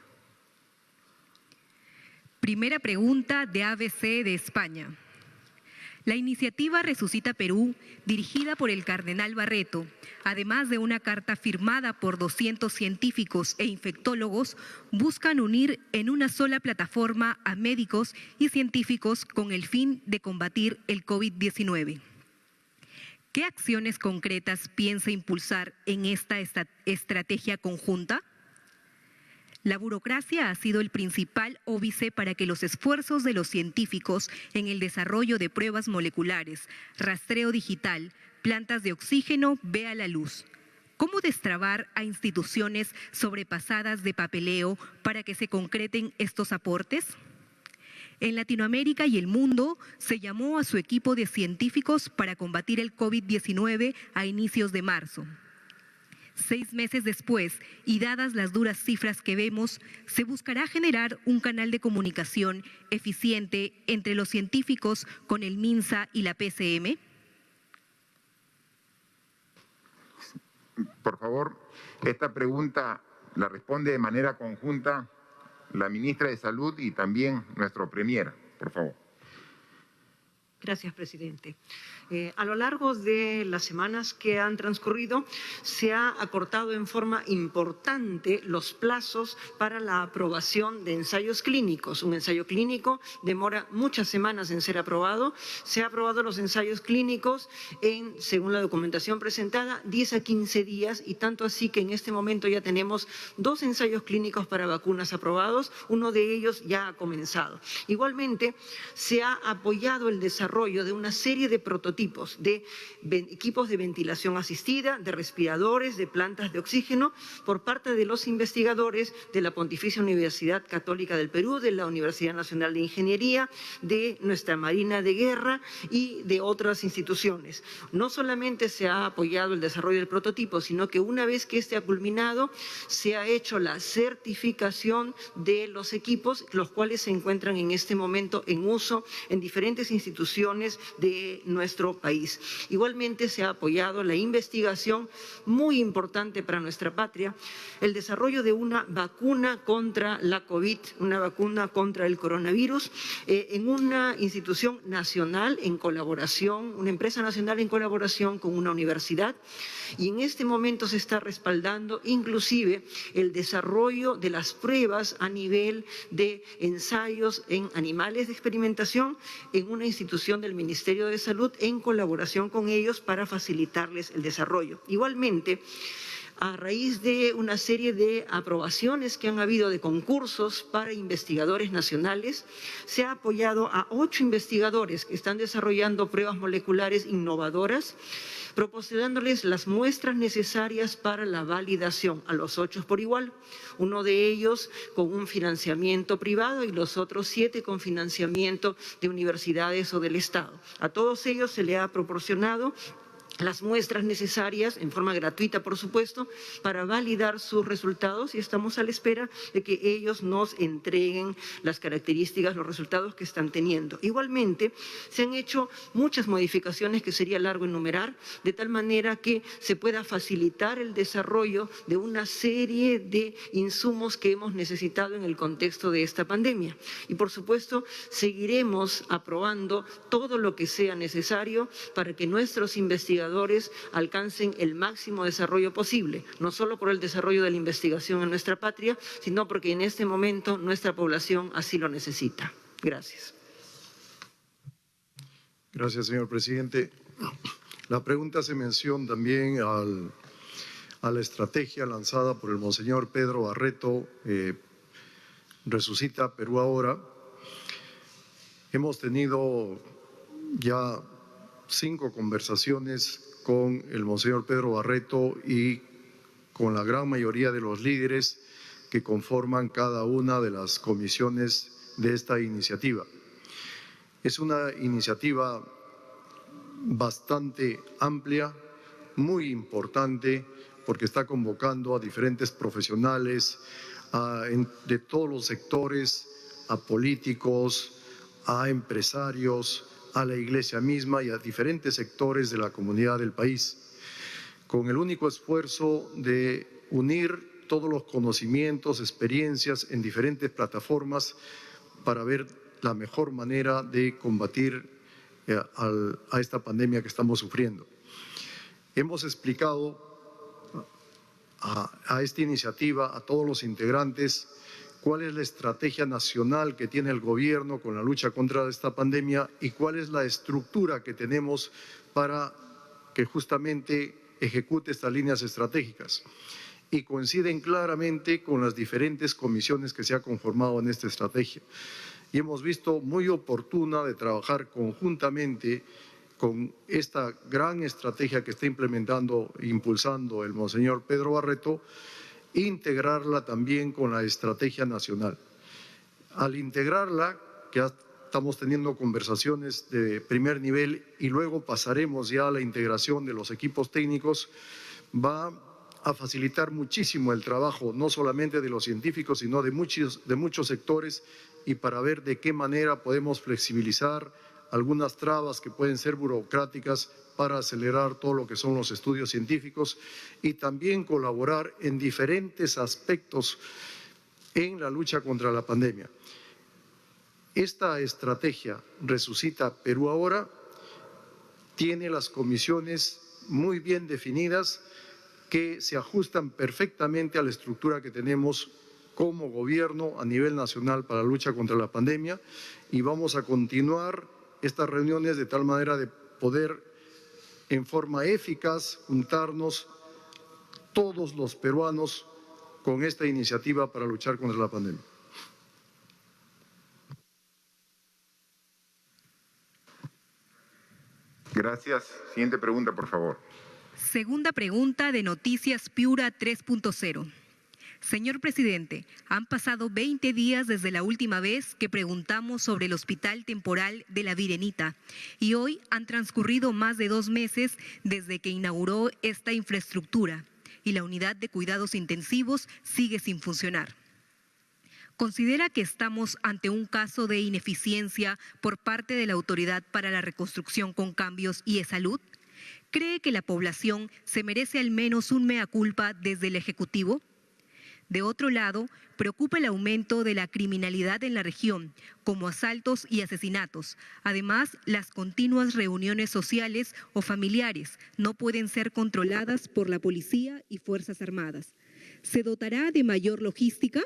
E: Primera pregunta de ABC de España. La iniciativa Resucita Perú, dirigida por el cardenal Barreto, además de una carta firmada por 200 científicos e infectólogos, buscan unir en una sola plataforma a médicos y científicos con el fin de combatir el COVID-19. ¿Qué acciones concretas piensa impulsar en esta estrategia conjunta? La burocracia ha sido el principal óbice para que los esfuerzos de los científicos en el desarrollo de pruebas moleculares, rastreo digital, plantas de oxígeno vea la luz. ¿Cómo destrabar a instituciones sobrepasadas de papeleo para que se concreten estos aportes? En Latinoamérica y el mundo se llamó a su equipo de científicos para combatir el COVID-19 a inicios de marzo. 6 meses después, y dadas las duras cifras que vemos, ¿se buscará generar un canal de comunicación eficiente entre los científicos con el MINSA y la PCM?
C: Por favor, esta pregunta la responde de manera conjunta la ministra de Salud y también nuestro premier, por favor.
D: Gracias, presidente. A lo largo de las semanas que han transcurrido, se ha acortado en forma importante los plazos para la aprobación de ensayos clínicos. Un ensayo clínico demora muchas semanas en ser aprobado. Se han aprobado los ensayos clínicos en, según la documentación presentada, 10 a 15 días, y tanto así que en este momento ya tenemos 2 ensayos clínicos para vacunas aprobados. Uno de ellos ya ha comenzado. Igualmente, se ha apoyado el desarrollo de una serie de prototipos de equipos de ventilación asistida, de respiradores, de plantas de oxígeno por parte de los investigadores de la Pontificia Universidad Católica del Perú, de la Universidad Nacional de Ingeniería, de nuestra Marina de Guerra y de otras instituciones. No solamente se ha apoyado el desarrollo del prototipo, sino que una vez que este ha culminado, se ha hecho la certificación de los equipos, los cuales se encuentran en este momento en uso en diferentes instituciones de nuestro país. Igualmente se ha apoyado la investigación, muy importante para nuestra patria, el desarrollo de una vacuna contra la COVID, una vacuna contra el coronavirus, en una institución nacional en colaboración, una empresa nacional en colaboración con una universidad, y en este momento se está respaldando inclusive el desarrollo de las pruebas a nivel de ensayos en animales de experimentación en una institución del Ministerio de Salud en colaboración con ellos para facilitarles el desarrollo. Igualmente, a raíz de una serie de aprobaciones que han habido de concursos para investigadores nacionales, se ha apoyado a 8 investigadores que están desarrollando pruebas moleculares innovadoras, proporcionándoles las muestras necesarias para la validación a los 8 por igual, uno de ellos con un financiamiento privado y los otros 7 con financiamiento de universidades o del Estado. A todos ellos se le ha proporcionado las muestras necesarias, en forma gratuita por supuesto, para validar sus resultados, y estamos a la espera de que ellos nos entreguen las características, los resultados que están teniendo. Igualmente, se han hecho muchas modificaciones que sería largo enumerar, de tal manera que se pueda facilitar el desarrollo de una serie de insumos que hemos necesitado en el contexto de esta pandemia. Y por supuesto, seguiremos aprobando todo lo que sea necesario para que nuestros investigadores alcancen el máximo desarrollo posible, no solo por el desarrollo de la investigación en nuestra patria, sino porque en este momento nuestra población así lo necesita. Gracias.
F: Gracias, señor presidente. La pregunta hace mención también a la estrategia lanzada por el monseñor Pedro Barreto, Resucita Perú Ahora. Hemos tenido ya 5 conversaciones con el monseñor Pedro Barreto y con la gran mayoría de los líderes que conforman cada una de las comisiones de esta iniciativa. Es una iniciativa bastante amplia, muy importante, porque está convocando a diferentes profesionales de todos los sectores, a políticos, a empresarios, a la Iglesia misma y a diferentes sectores de la comunidad del país, con el único esfuerzo de unir todos los conocimientos, experiencias en diferentes plataformas para ver la mejor manera de combatir a esta pandemia que estamos sufriendo. Hemos explicado a esta iniciativa, a todos los integrantes, cuál es la estrategia nacional que tiene el gobierno con la lucha contra esta pandemia y cuál es la estructura que tenemos para que justamente ejecute estas líneas estratégicas. Y coinciden claramente con las diferentes comisiones que se han conformado en esta estrategia. Y hemos visto muy oportuna de trabajar conjuntamente con esta gran estrategia que está implementando e impulsando el monseñor Pedro Barreto, integrarla también con la estrategia nacional. Al integrarla, que ya estamos teniendo conversaciones de primer nivel y luego pasaremos ya a la integración de los equipos técnicos, va a facilitar muchísimo el trabajo, no solamente de los científicos, sino de muchos sectores, y para ver de qué manera podemos flexibilizar algunas trabas que pueden ser burocráticas para acelerar todo lo que son los estudios científicos y también colaborar en diferentes aspectos en la lucha contra la pandemia. Esta estrategia Resucita Perú Ahora tiene las comisiones muy bien definidas que se ajustan perfectamente a la estructura que tenemos como gobierno a nivel nacional para la lucha contra la pandemia, y vamos a continuar estas reuniones de tal manera de poder en forma eficaz juntarnos todos los peruanos con esta iniciativa para luchar contra la pandemia.
C: Gracias. Siguiente pregunta, por favor.
E: Segunda pregunta de Noticias Piura 3.0. Señor presidente, han pasado 20 días desde la última vez que preguntamos sobre el Hospital Temporal de la Virenita y hoy han transcurrido más de 2 meses desde que inauguró esta infraestructura y la unidad de cuidados intensivos sigue sin funcionar. ¿Considera que estamos ante un caso de ineficiencia por parte de la Autoridad para la Reconstrucción con Cambios y E-Salud? ¿Cree que la población se merece al menos un mea culpa desde el Ejecutivo? De otro lado, preocupa el aumento de la criminalidad en la región, como asaltos y asesinatos. Además, las continuas reuniones sociales o familiares no pueden ser controladas por la policía y Fuerzas Armadas. ¿Se dotará de mayor logística?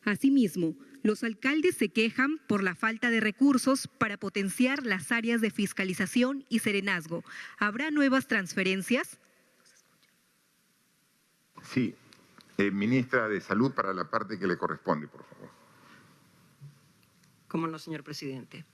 E: Asimismo, los alcaldes se quejan por la falta de recursos para potenciar las áreas de fiscalización y serenazgo. ¿Habrá nuevas transferencias?
C: Sí. Ministra de Salud, para la parte que le corresponde, por favor.
D: Cómo no, señor presidente.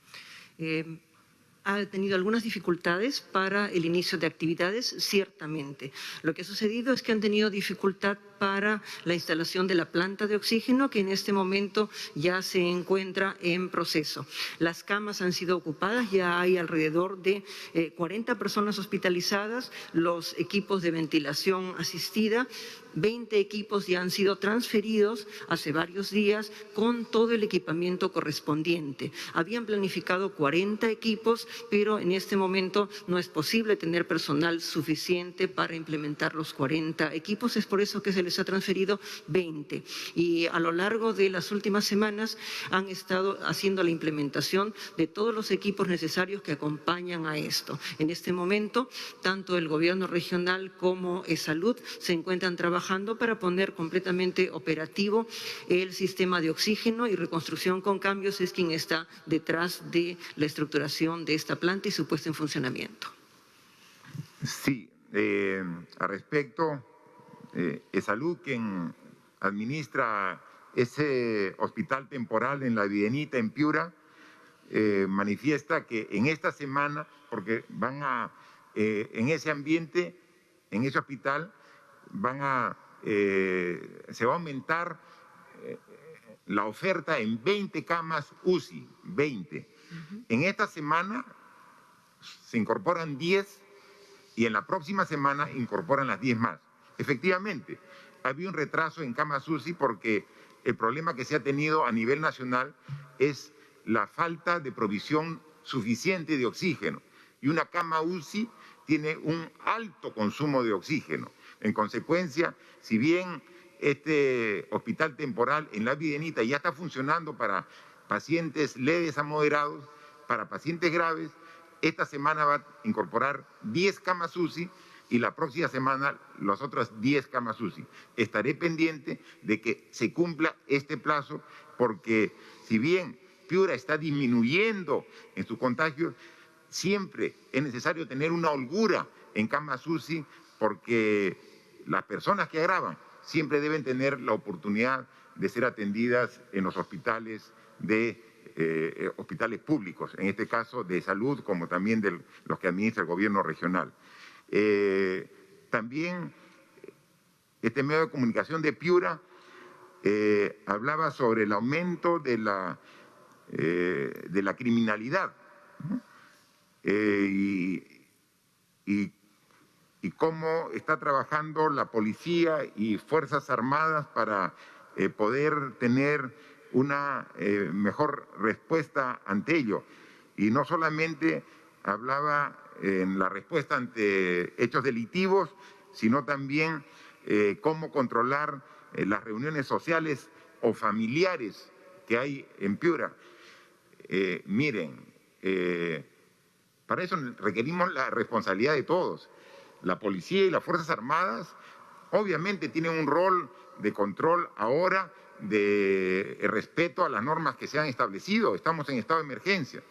D: Ha tenido algunas dificultades para el inicio de actividades, ciertamente. Lo que ha sucedido es que han tenido dificultad para la instalación de la planta de oxígeno, que en este momento ya se encuentra en proceso. Las camas han sido ocupadas, ya hay alrededor de 40 personas hospitalizadas, los equipos de ventilación asistida, 20 equipos ya han sido transferidos hace varios días con todo el equipamiento correspondiente. Habían planificado 40 equipos, pero en este momento no es posible tener personal suficiente para implementar los 40 equipos. Es por eso que se les ha transferido 20. Y a lo largo de las últimas semanas han estado haciendo la implementación de todos los equipos necesarios que acompañan a esto. En este momento, tanto el gobierno regional como E-Salud se encuentran trabajando para poner completamente operativo el sistema de oxígeno, y Reconstrucción con Cambios es quien está detrás de la estructuración de esta planta y su puesta en funcionamiento.
C: Sí, al respecto, E-Salud, quien administra ese hospital temporal en la Virenita, en Piura, manifiesta que en esta semana, porque van a, en ese ambiente, en ese hospital, se va a aumentar la oferta en 20 camas UCI, 20. En esta semana se incorporan 10 y en la próxima semana incorporan las 10 más. Efectivamente, había un retraso en camas UCI porque el problema que se ha tenido a nivel nacional es la falta de provisión suficiente de oxígeno. Y una cama UCI tiene un alto consumo de oxígeno. En consecuencia, si bien este hospital temporal en la Virenita ya está funcionando para pacientes leves a moderados, para pacientes graves, esta semana va a incorporar 10 camas UCI y la próxima semana las otras 10 camas UCI. Estaré pendiente de que se cumpla este plazo porque si bien Piura está disminuyendo en sus contagios, siempre es necesario tener una holgura en camas UCI porque las personas que agravan siempre deben tener la oportunidad de ser atendidas en los hospitales hospitales públicos, en este caso de salud, como también de los que administra el gobierno regional. También este medio de comunicación de Piura hablaba sobre el aumento de la criminalidad, ¿no? Y cómo está trabajando la policía y Fuerzas Armadas para poder tener una mejor respuesta ante ello. Y no solamente hablaba en la respuesta ante hechos delictivos, sino también cómo controlar las reuniones sociales o familiares que hay en Piura. Miren, para eso requerimos la responsabilidad de todos. La policía y las Fuerzas Armadas obviamente tienen un rol de control ahora, de respeto a las normas que se han establecido. Estamos en estado de emergencia,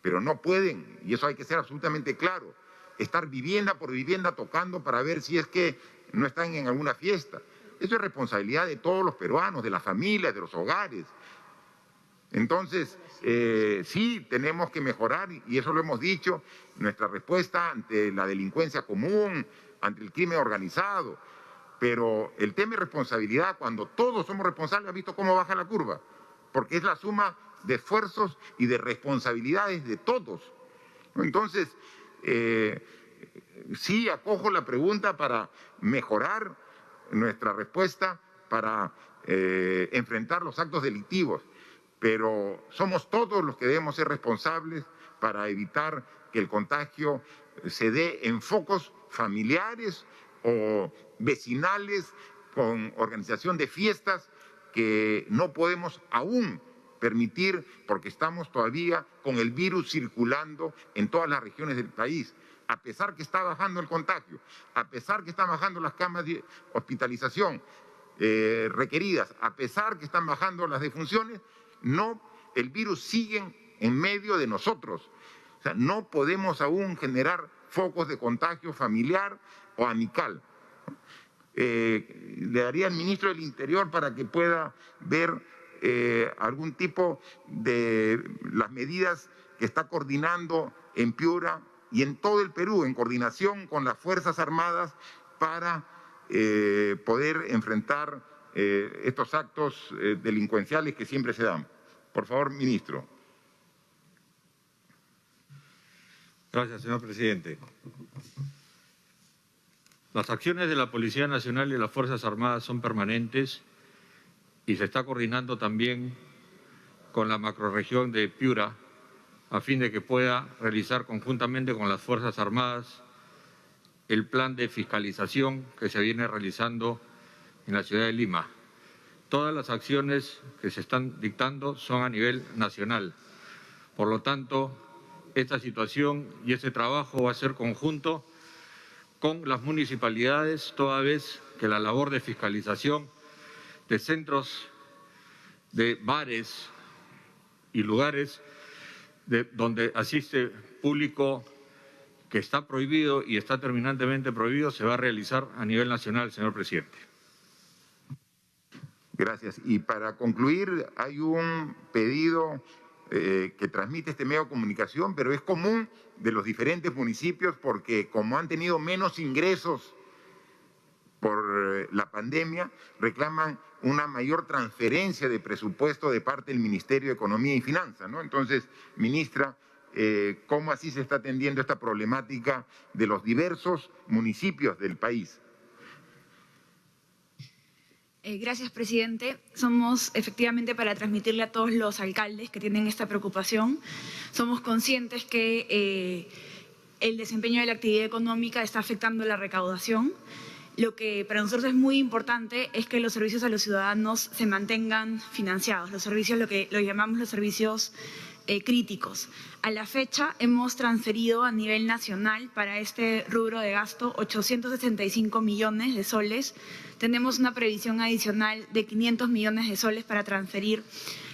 C: pero no pueden, y eso hay que ser absolutamente claro, estar vivienda por vivienda tocando para ver si es que no están en alguna fiesta. Eso es responsabilidad de todos los peruanos, de las familias, de los hogares. Entonces, sí, tenemos que mejorar, y eso lo hemos dicho, nuestra respuesta ante la delincuencia común, ante el crimen organizado. Pero el tema de responsabilidad, cuando todos somos responsables, ¿ha visto cómo baja la curva? Porque es la suma de esfuerzos y de responsabilidades de todos. Entonces, sí acojo la pregunta para mejorar nuestra respuesta, para enfrentar los actos delictivos, pero somos todos los que debemos ser responsables para evitar que el contagio se dé en focos familiares o vecinales, con organización de fiestas que no podemos aún permitir porque estamos todavía con el virus circulando en todas las regiones del país. A pesar que está bajando el contagio, a pesar que están bajando las camas de hospitalización requeridas, a pesar que están bajando las defunciones, no, el virus sigue en medio de nosotros. O sea, no podemos aún generar focos de contagio familiar o amical. Le daría al ministro del Interior para que pueda ver algún tipo de las medidas que está coordinando en Piura y en todo el Perú, en coordinación con las Fuerzas Armadas para poder enfrentar estos actos delincuenciales que siempre se dan. Por favor, ministro.
G: Gracias, señor presidente. Las acciones de la Policía Nacional y las Fuerzas Armadas son permanentes y se está coordinando también con la macrorregión de Piura a fin de que pueda realizar conjuntamente con las Fuerzas Armadas el plan de fiscalización que se viene realizando en la ciudad de Lima. Todas las acciones que se están dictando son a nivel nacional. Por lo tanto, esta situación y este trabajo va a ser conjunto con las municipalidades, toda vez que la labor de fiscalización de centros, de bares y lugares donde asiste público que está prohibido y está terminantemente prohibido, se va a realizar a nivel nacional, señor presidente.
C: Gracias. Y para concluir, hay un pedido que transmite este medio de comunicación, pero es común de los diferentes municipios porque como han tenido menos ingresos por la pandemia, reclaman una mayor transferencia de presupuesto de parte del Ministerio de Economía y Finanzas, ¿no? Entonces, ministra, ¿cómo así se está atendiendo esta problemática de los diversos municipios del país?
H: Gracias, presidente. Somos efectivamente para transmitirle a todos los alcaldes que tienen esta preocupación. Somos conscientes que el desempeño de la actividad económica está afectando la recaudación. Lo que para nosotros es muy importante es que los servicios a los ciudadanos se mantengan financiados, los servicios, lo que lo llamamos los servicios críticos. A la fecha hemos transferido a nivel nacional para este rubro de gasto 865 millones de soles. Tenemos una previsión adicional de 500 millones de soles para transferir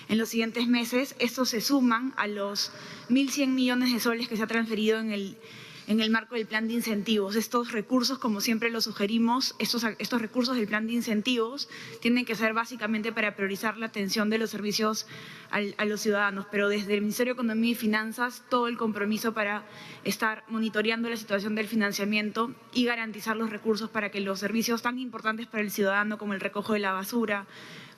H: en los siguientes meses. Estos se suman a los 1.100 millones de soles que se ha transferido en el marco del plan de incentivos. Estos recursos, como siempre lo sugerimos, estos recursos del plan de incentivos tienen que ser básicamente para priorizar la atención de los servicios a los ciudadanos, pero desde el Ministerio de Economía y Finanzas todo el compromiso para estar monitoreando la situación del financiamiento y garantizar los recursos para que los servicios tan importantes para el ciudadano como el recojo de la basura,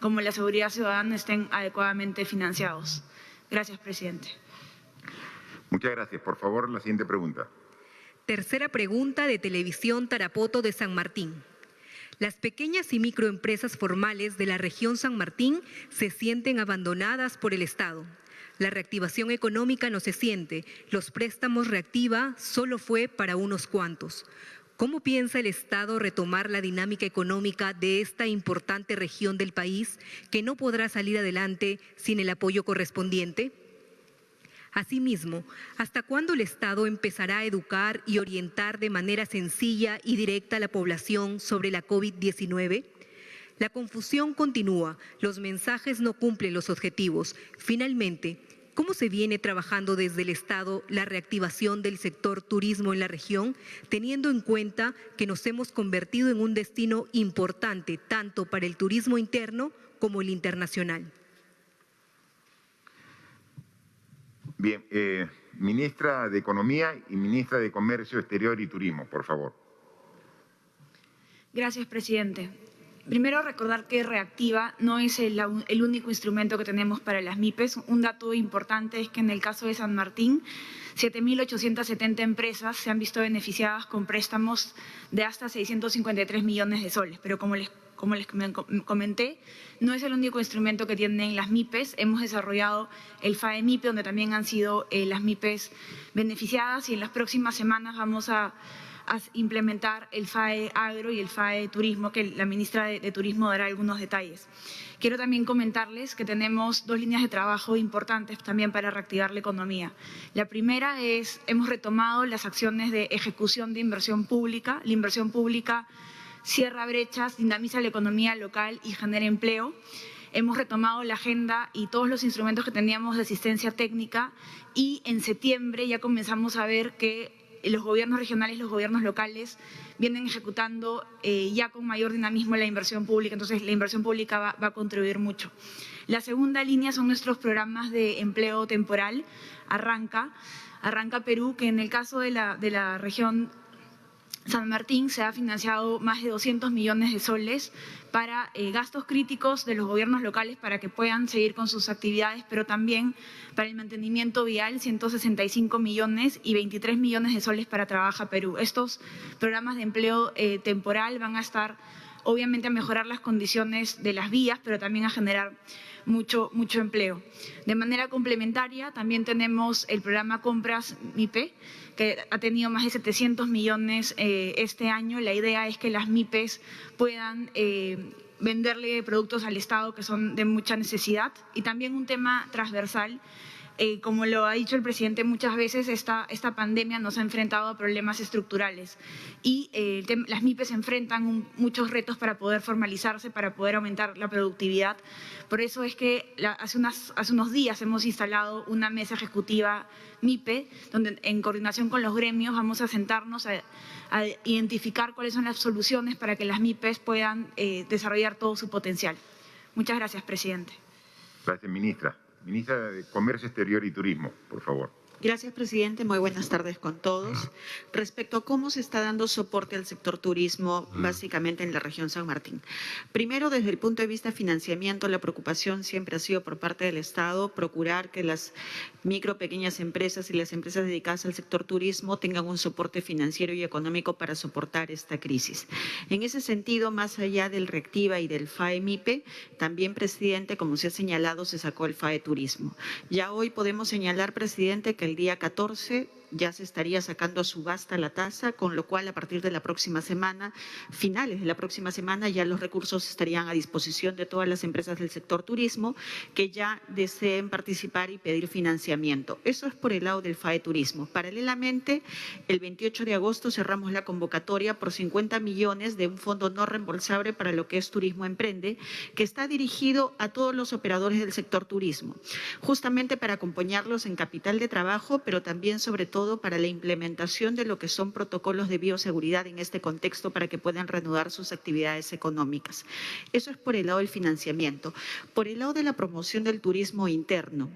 H: como la seguridad ciudadana estén adecuadamente financiados. Gracias, presidente.
C: Muchas gracias. Por favor, la siguiente pregunta.
E: Tercera pregunta de Televisión Tarapoto de San Martín. Las pequeñas y microempresas formales de la región San Martín se sienten abandonadas por el Estado. La reactivación económica no se siente, los préstamos reactiva solo fue para unos cuantos. ¿Cómo piensa el Estado retomar la dinámica económica de esta importante región del país que no podrá salir adelante sin el apoyo correspondiente? Asimismo, ¿hasta cuándo el Estado empezará a educar y orientar de manera sencilla y directa a la población sobre la COVID-19? La confusión continúa, los mensajes no cumplen los objetivos. Finalmente, ¿cómo se viene trabajando desde el Estado la reactivación del sector turismo en la región, teniendo en cuenta que nos hemos convertido en un destino importante tanto para el turismo interno como el internacional?
C: Bien, ministra de Economía y ministra de Comercio Exterior y Turismo, por favor.
H: Gracias, presidente. Primero, recordar que Reactiva no es el único instrumento que tenemos para las MIPES. Un dato importante es que en el caso de San Martín, 7.870 empresas se han visto beneficiadas con préstamos de hasta 653 millones de soles. Pero como les comenté, no es el único instrumento que tienen las MIPES. Hemos desarrollado el FAE MIPE, donde también han sido las MIPES beneficiadas, y en las próximas semanas vamos a implementar el FAE Agro y el FAE Turismo, que la ministra de Turismo dará algunos detalles. Quiero también comentarles que tenemos dos líneas de trabajo importantes también para reactivar la economía. La primera es, hemos retomado las acciones de ejecución de inversión pública. La inversión pública cierra brechas, dinamiza la economía local y genera empleo. Hemos retomado la agenda y todos los instrumentos que teníamos de asistencia técnica, y en septiembre ya comenzamos a ver que los gobiernos regionales y los gobiernos locales vienen ejecutando ya con mayor dinamismo la inversión pública. Entonces, la inversión pública va a contribuir mucho. La segunda línea son nuestros programas de empleo temporal. Arranca Perú, que en el caso de la región San Martín se ha financiado más de 200 millones de soles para gastos críticos de los gobiernos locales para que puedan seguir con sus actividades, pero también para el mantenimiento vial, 165 millones y 23 millones de soles para Trabaja Perú. Estos programas de empleo temporal van a estar, obviamente, a mejorar las condiciones de las vías, pero también a generar mucho empleo. De manera complementaria, también tenemos el programa Compras MIPE, que ha tenido más de 700 millones este año. La idea es que las MIPES puedan venderle productos al Estado que son de mucha necesidad. Y también un tema transversal, como lo ha dicho el presidente muchas veces, esta pandemia nos ha enfrentado a problemas estructurales y las MIPES enfrentan muchos retos para poder formalizarse, para poder aumentar la productividad. Por eso es que hace unos días hemos instalado una mesa ejecutiva MIPE, donde en coordinación con los gremios vamos a sentarnos a identificar cuáles son las soluciones para que las MIPES puedan desarrollar todo su potencial. Muchas gracias, presidente.
C: Gracias, ministra. Ministra de Comercio Exterior y Turismo, por favor.
I: Gracias, presidente. Muy buenas tardes con todos. Respecto a cómo se está dando soporte al sector turismo, básicamente en la región San Martín. Primero, desde el punto de vista de financiamiento, la preocupación siempre ha sido por parte del Estado procurar que las micro, pequeñas empresas y las empresas dedicadas al sector turismo tengan un soporte financiero y económico para soportar esta crisis. En ese sentido, más allá del Reactiva y del FAE MIPE, también, presidente, como se ha señalado, se sacó el FAE Turismo. Ya hoy podemos señalar, presidente, que el día 14 ya se estaría sacando a subasta la tasa, con lo cual a partir de la próxima semana, finales de la próxima semana, ya los recursos estarían a disposición de todas las empresas del sector turismo que ya deseen participar y pedir financiamiento. Eso es por el lado del FAE Turismo. Paralelamente, el 28 de agosto cerramos la convocatoria por 50 millones de un fondo no reembolsable para lo que es Turismo Emprende, que está dirigido a todos los operadores del sector turismo, justamente para acompañarlos en capital de trabajo, pero también, sobre todo, para la implementación de lo que son protocolos de bioseguridad en este contexto para que puedan reanudar sus actividades económicas. Eso es por el lado del financiamiento. Por el lado de la promoción del turismo interno,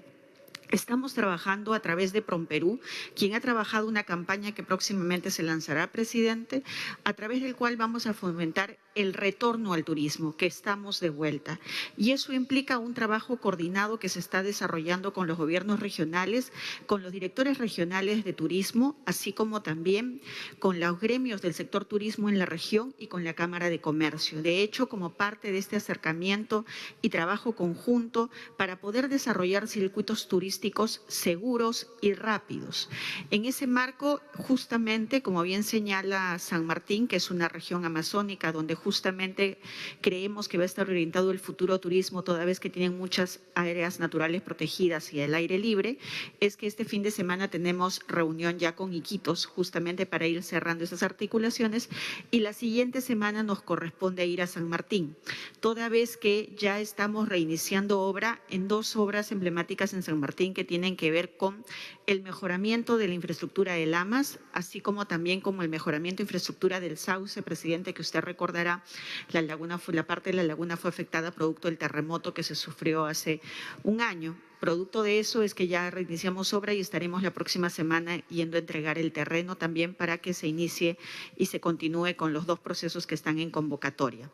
I: estamos trabajando a través de PROMPERÚ, quien ha trabajado una campaña que próximamente se lanzará, presidente, a través del cual vamos a fomentar el retorno al turismo, que estamos de vuelta. Y eso implica un trabajo coordinado que se está desarrollando con los gobiernos regionales, con los directores regionales de turismo, así como también con los gremios del sector turismo en la región y con la Cámara de Comercio. De hecho, como parte de este acercamiento y trabajo conjunto para poder desarrollar circuitos turísticos turísticos seguros y rápidos. En ese marco, justamente, como bien señala San Martín, que es una región amazónica donde justamente creemos que va a estar orientado el futuro turismo, toda vez que tienen muchas áreas naturales protegidas y el aire libre, es que este fin de semana tenemos reunión ya con Iquitos, justamente para ir cerrando esas articulaciones, y la siguiente semana nos corresponde ir a San Martín, toda vez que ya estamos reiniciando obra en 2 obras emblemáticas en San Martín que tienen que ver con el mejoramiento de la infraestructura de Lamas, así como también con el mejoramiento de infraestructura del Sauce, presidente, que usted recordará, la parte de la laguna fue afectada producto del terremoto que se sufrió hace un año. Producto de eso es que ya reiniciamos obra y estaremos la próxima semana yendo a entregar el terreno también para que se inicie y se continúe con los 2 procesos que están en convocatoria.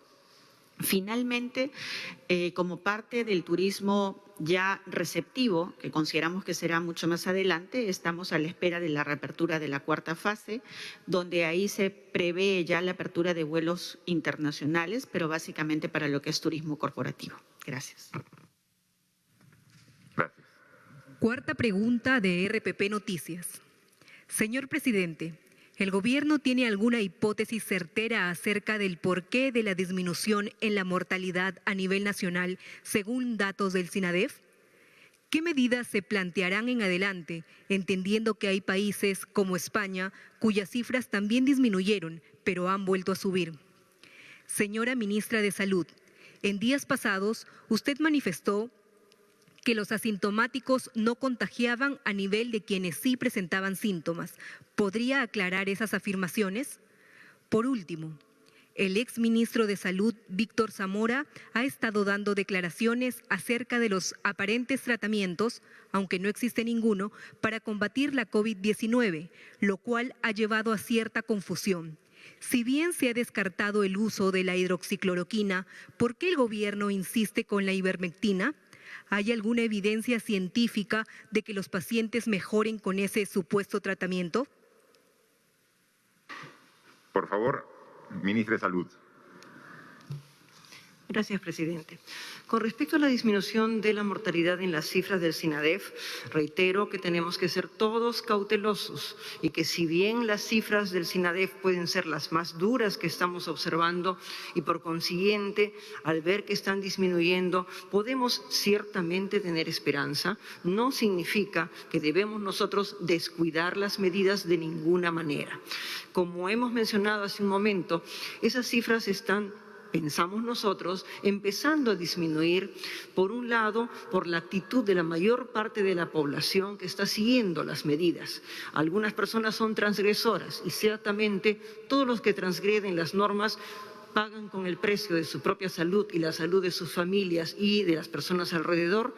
I: Finalmente, como parte del turismo ya receptivo, que consideramos que será mucho más adelante, estamos a la espera de la reapertura de la 4ª fase, donde ahí se prevé ya la apertura de vuelos internacionales, pero básicamente para lo que es turismo corporativo. Gracias.
C: Gracias.
E: 4ª pregunta de RPP Noticias. Señor presidente, ¿el gobierno tiene alguna hipótesis certera acerca del porqué de la disminución en la mortalidad a nivel nacional según datos del SINADEF? ¿Qué medidas se plantearán en adelante, entendiendo que hay países como España cuyas cifras también disminuyeron, pero han vuelto a subir? Señora ministra de Salud, en días pasados usted manifestó que los asintomáticos no contagiaban a nivel de quienes sí presentaban síntomas. ¿Podría aclarar esas afirmaciones? Por último, el exministro de Salud, Víctor Zamora, ha estado dando declaraciones acerca de los aparentes tratamientos, aunque no existe ninguno, para combatir la COVID-19, lo cual ha llevado a cierta confusión. Si bien se ha descartado el uso de la hidroxicloroquina, ¿por qué el gobierno insiste con la ivermectina? ¿Hay alguna evidencia científica de que los pacientes mejoren con ese supuesto tratamiento?
C: Por favor, ministra de Salud.
D: Gracias, presidente. Con respecto a la disminución de la mortalidad en las cifras del SINADEF, reitero que tenemos que ser todos cautelosos y que si bien las cifras del SINADEF pueden ser las más duras que estamos observando y por consiguiente, al ver que están disminuyendo, podemos ciertamente tener esperanza, no significa que debemos nosotros descuidar las medidas de ninguna manera. Como hemos mencionado hace un momento, esas cifras están, pensamos nosotros, empezando a disminuir, por un lado, por la actitud de la mayor parte de la población que está siguiendo las medidas. Algunas personas son transgresoras y ciertamente todos los que transgreden las normas pagan con el precio de su propia salud y la salud de sus familias y de las personas alrededor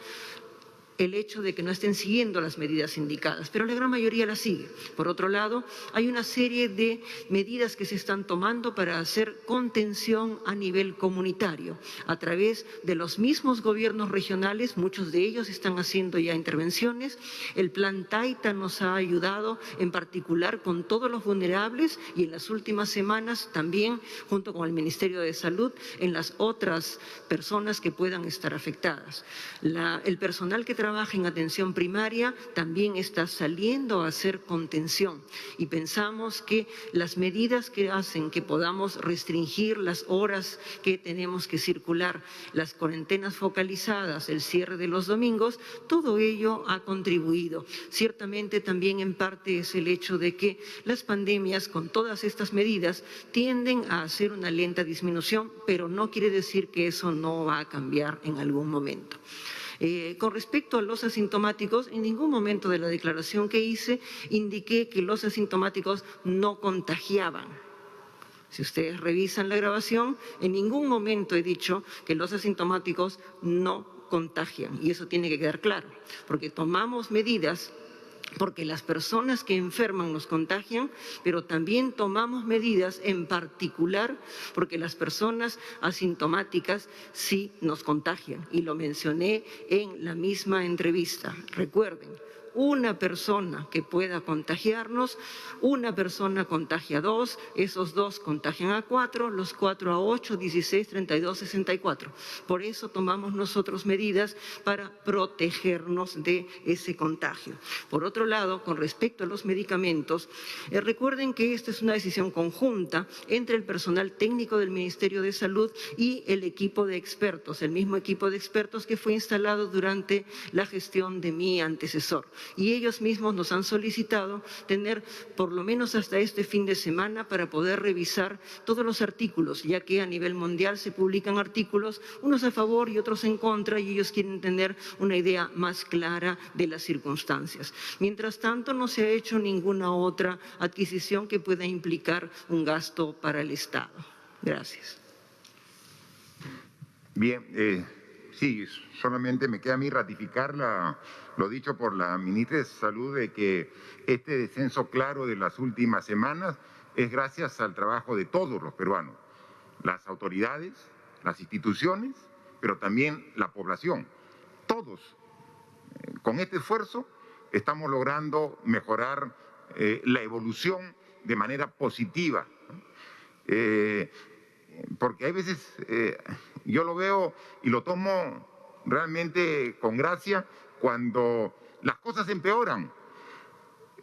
D: el hecho de que no estén siguiendo las medidas indicadas, pero la gran mayoría las sigue. Por otro lado, hay una serie de medidas que se están tomando para hacer contención a nivel comunitario. A través de los mismos gobiernos regionales, muchos de ellos están haciendo ya intervenciones. El Plan Taita nos ha ayudado en particular con todos los vulnerables y en las últimas semanas también, junto con el Ministerio de Salud, en las otras personas que puedan estar afectadas. El personal que trabaja en atención primaria también está saliendo a hacer contención y pensamos que las medidas que hacen que podamos restringir las horas que tenemos que circular, las cuarentenas focalizadas, el cierre de los domingos, todo ello ha contribuido. Ciertamente también en parte es el hecho de que las pandemias con todas estas medidas tienden a hacer una lenta disminución, pero no quiere decir que eso no va a cambiar en algún momento. Con respecto a los asintomáticos, en ningún momento de la declaración que hice indiqué que los asintomáticos no contagiaban. Si ustedes revisan la grabación, en ningún momento he dicho que los asintomáticos no contagian, y eso tiene que quedar claro, porque tomamos medidas porque las personas que enferman nos contagian, pero también tomamos medidas en particular porque las personas asintomáticas sí nos contagian, y lo mencioné en la misma entrevista. Recuerden, una persona que pueda contagiarnos, una persona contagia a 2, esos 2 contagian a 4, los 4 a 8, 16, 32, 64. Por eso tomamos nosotros medidas para protegernos de ese contagio. Por otro lado, con respecto a los medicamentos, recuerden que esta es una decisión conjunta entre el personal técnico del Ministerio de Salud y el equipo de expertos, el mismo equipo de expertos que fue instalado durante la gestión de mi antecesor. Y ellos mismos nos han solicitado tener por lo menos hasta este fin de semana para poder revisar todos los artículos, ya que a nivel mundial se publican artículos, unos a favor y otros en contra, y ellos quieren tener una idea más clara de las circunstancias. Mientras tanto, no se ha hecho ninguna otra adquisición que pueda implicar un gasto para el Estado. Gracias.
C: Bien, sí, solamente me queda a mí ratificar lo dicho por la ministra de Salud de que este descenso claro de las últimas semanas es gracias al trabajo de todos los peruanos, las autoridades, las instituciones, pero también la población. Todos, con este esfuerzo, estamos logrando mejorar la evolución de manera positiva. Porque hay veces, yo lo veo y lo tomo realmente con gracia, cuando las cosas empeoran,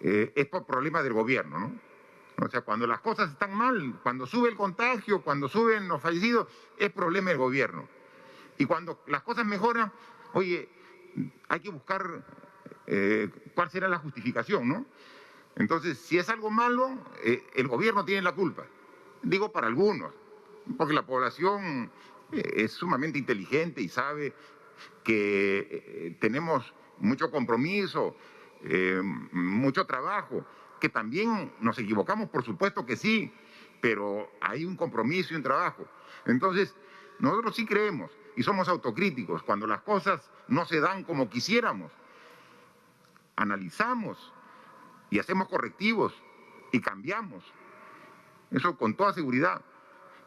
C: es por problemas del gobierno, ¿no? O sea, cuando las cosas están mal, cuando sube el contagio, cuando suben los fallecidos, es problema del gobierno. Y cuando las cosas mejoran, oye, hay que buscar cuál será la justificación, ¿no? Entonces, si es algo malo, el gobierno tiene la culpa. Digo para algunos, porque la población es sumamente inteligente y sabe que tenemos mucho compromiso, mucho trabajo, que también nos equivocamos, por supuesto que sí, pero hay un compromiso y un trabajo. Entonces, nosotros sí creemos y somos autocríticos. Cuando las cosas no se dan como quisiéramos, analizamos y hacemos correctivos y cambiamos. Eso con toda seguridad.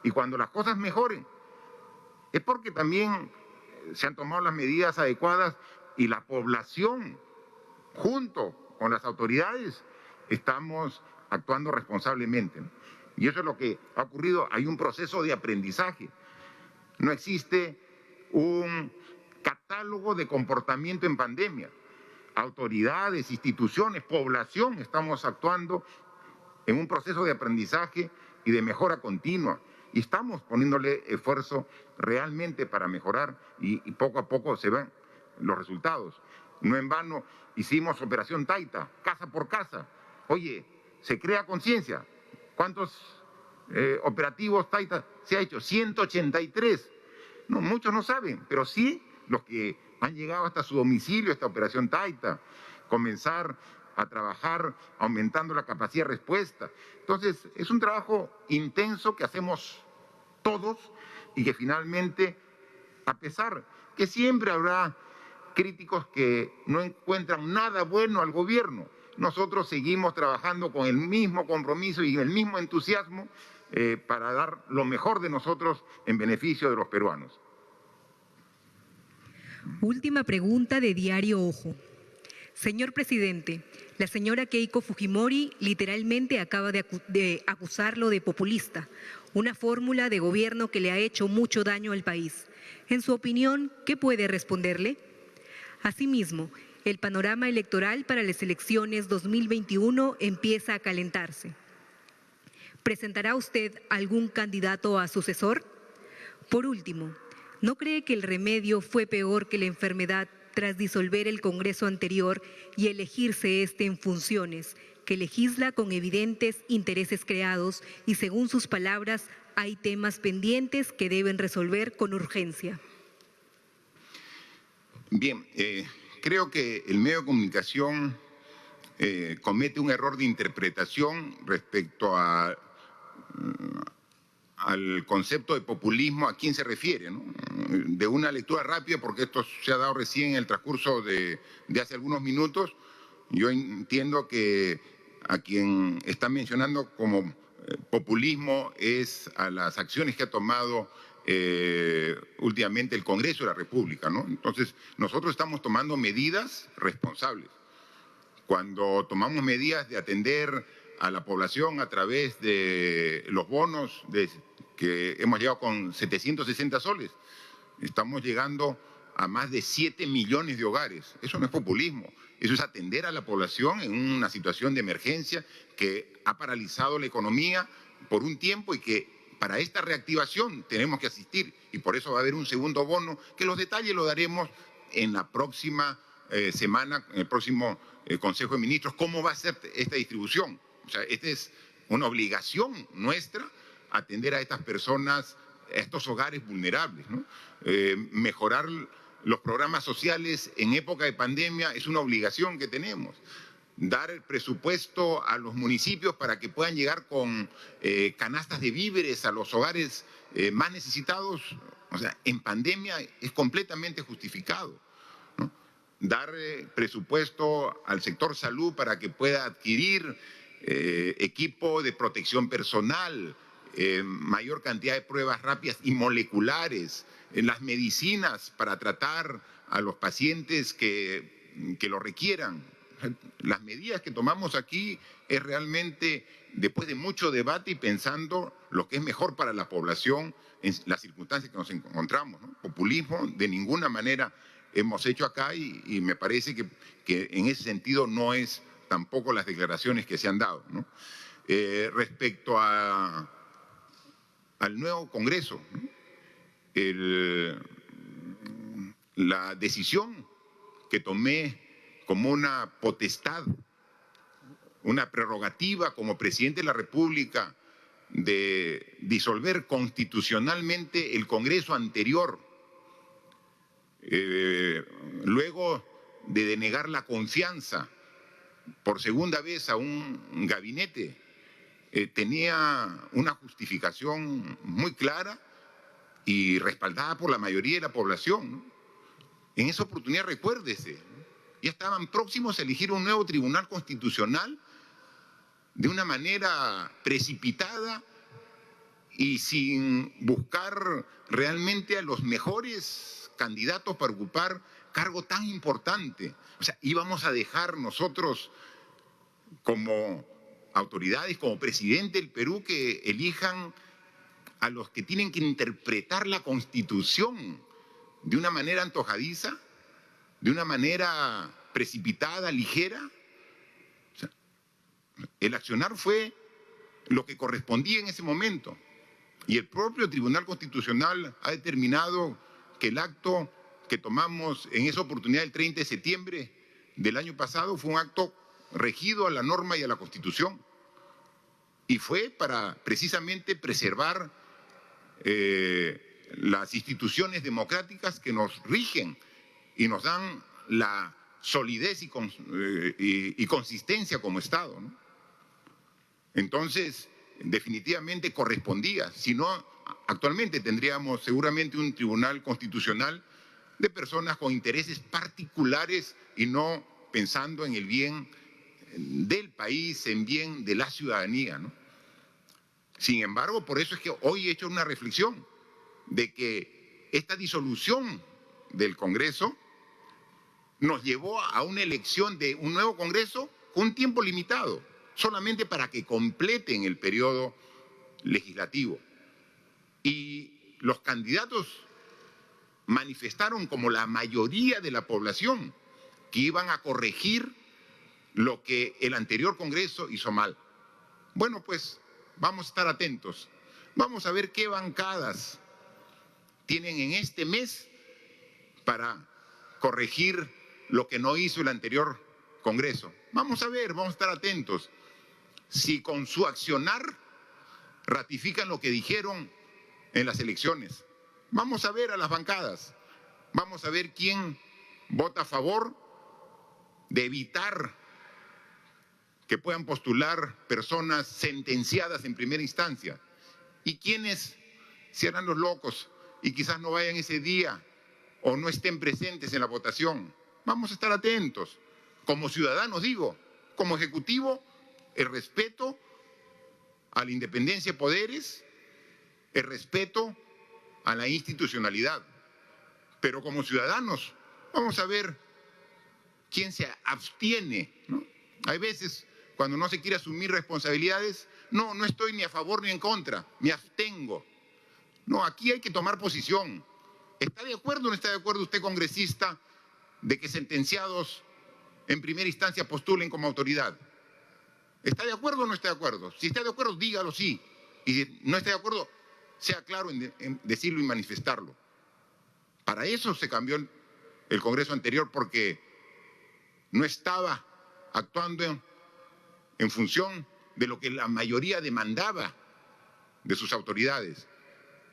C: Y cuando las cosas mejoren, es porque también se han tomado las medidas adecuadas y la población, junto con las autoridades, estamos actuando responsablemente. Y eso es lo que ha ocurrido. Hay un proceso de aprendizaje. No existe un catálogo de comportamiento en pandemia. Autoridades, instituciones, población, estamos actuando en un proceso de aprendizaje y de mejora continua. Y estamos poniéndole esfuerzo realmente para mejorar y poco a poco se ven los resultados. No en vano hicimos Operación Taita, casa por casa. Oye, se crea conciencia. ¿Cuántos operativos Taita se ha hecho? 183. No, muchos no saben, pero sí los que han llegado hasta su domicilio, esta Operación Taita, comenzar a trabajar aumentando la capacidad de respuesta. Entonces, es un trabajo intenso que hacemos todos y que finalmente, a pesar que siempre habrá críticos que no encuentran nada bueno al gobierno, nosotros seguimos trabajando con el mismo compromiso y el mismo entusiasmo para dar lo mejor de nosotros en beneficio de los peruanos.
E: Última pregunta de Diario Ojo. Señor presidente, la señora Keiko Fujimori literalmente acaba de acusarlo de populista, una fórmula de gobierno que le ha hecho mucho daño al país. En su opinión, ¿qué puede responderle? Asimismo, el panorama electoral para las elecciones 2021 empieza a calentarse. ¿Presentará usted algún candidato a sucesor? Por último, ¿no cree que el remedio fue peor que la enfermedad tras disolver el Congreso anterior y elegirse este en funciones, que legisla con evidentes intereses creados y, según sus palabras, hay temas pendientes que deben resolver con urgencia?
C: Bien, creo que el medio de comunicación comete un error de interpretación respecto al concepto de populismo. ¿A quién se refiere, ¿no? De una lectura rápida, porque esto se ha dado recién en el transcurso de hace algunos minutos, yo entiendo que a quien está mencionando como populismo es a las acciones que ha tomado últimamente el Congreso de la República, ¿no? Entonces, nosotros estamos tomando medidas responsables. cuando tomamos medidas de atender a la población a través de los bonos que hemos llegado con 760 soles. Estamos llegando a más de 7 millones de hogares. Eso no es populismo, eso es atender a la población en una situación de emergencia que ha paralizado la economía por un tiempo y que para esta reactivación tenemos que asistir. Y por eso va a haber un segundo bono, que los detalles lo daremos en la próxima semana, en el próximo Consejo de Ministros, cómo va a ser esta distribución. O sea, esta es una obligación nuestra, atender a estas personas, a estos hogares vulnerables, ¿no? Mejorar los programas sociales en época de pandemia es una obligación que tenemos. Dar el presupuesto a los municipios para que puedan llegar con canastas de víveres a los hogares más necesitados, o sea, en pandemia es completamente justificado, ¿no? Dar presupuesto al sector salud para que pueda adquirir equipo de protección personal, mayor cantidad de pruebas rápidas y moleculares, las medicinas para tratar a los pacientes que lo requieran. Las medidas que tomamos aquí es realmente después de mucho debate y pensando lo que es mejor para la población en las circunstancias que nos encontramos, ¿no? Populismo de ninguna manera hemos hecho acá y me parece que en ese sentido no es tampoco las declaraciones que se han dado, ¿no? Respecto al nuevo Congreso, ¿no? La decisión que tomé como una potestad, una prerrogativa como presidente de la República de disolver constitucionalmente el Congreso anterior, luego de denegar la confianza por segunda vez a un gabinete, tenía una justificación muy clara y respaldada por la mayoría de la población, ¿no? En esa oportunidad, recuérdese, ¿no? Ya estaban próximos a elegir un nuevo tribunal constitucional de una manera precipitada y sin buscar realmente a los mejores candidatos para ocupar cargo tan importante. O sea, íbamos a dejar nosotros como autoridades, como presidente del Perú, que elijan a los que tienen que interpretar la Constitución de una manera antojadiza, de una manera precipitada, ligera. O sea, el accionar fue lo que correspondía en ese momento. Y el propio Tribunal Constitucional ha determinado que el acto que tomamos en esa oportunidad el 30 de septiembre del año pasado fue un acto regido a la norma y a la Constitución. Y fue para precisamente preservar las instituciones democráticas que nos rigen y nos dan la solidez y consistencia como Estado, ¿no? Entonces, definitivamente correspondía. Si no, actualmente tendríamos seguramente un tribunal constitucional de personas con intereses particulares y no pensando en el bien del país, en bien de la ciudadanía, ¿no? Sin embargo, por eso es que hoy he hecho una reflexión de que esta disolución del Congreso nos llevó a una elección de un nuevo Congreso con un tiempo limitado, solamente para que completen el periodo legislativo. Y los candidatos manifestaron como la mayoría de la población que iban a corregir lo que el anterior Congreso hizo mal. Bueno, pues vamos a estar atentos. Vamos a ver qué bancadas tienen en este mes para corregir lo que no hizo el anterior Congreso. Vamos a ver, vamos a estar atentos. Si con su accionar ratifican lo que dijeron en las elecciones. Vamos a ver a las bancadas. Vamos a ver quién vota a favor de evitar que puedan postular personas sentenciadas en primera instancia. Y quienes se harán los locos y quizás no vayan ese día o no estén presentes en la votación. Vamos a estar atentos. Como ciudadanos, digo, como ejecutivo, el respeto a la independencia de poderes, el respeto a la institucionalidad. Pero como ciudadanos, vamos a ver quién se abstiene, ¿no?, Hay veces, cuando no se quiere asumir responsabilidades, no estoy ni a favor ni en contra, me abstengo. No, aquí hay que tomar posición. ¿Está de acuerdo o no está de acuerdo usted, congresista, de que sentenciados en primera instancia postulen como autoridad? ¿Está de acuerdo o no está de acuerdo? Si está de acuerdo, dígalo sí. Y si no está de acuerdo, sea claro en decirlo y manifestarlo. Para eso se cambió el Congreso anterior, porque no estaba actuando en función de lo que la mayoría demandaba de sus autoridades.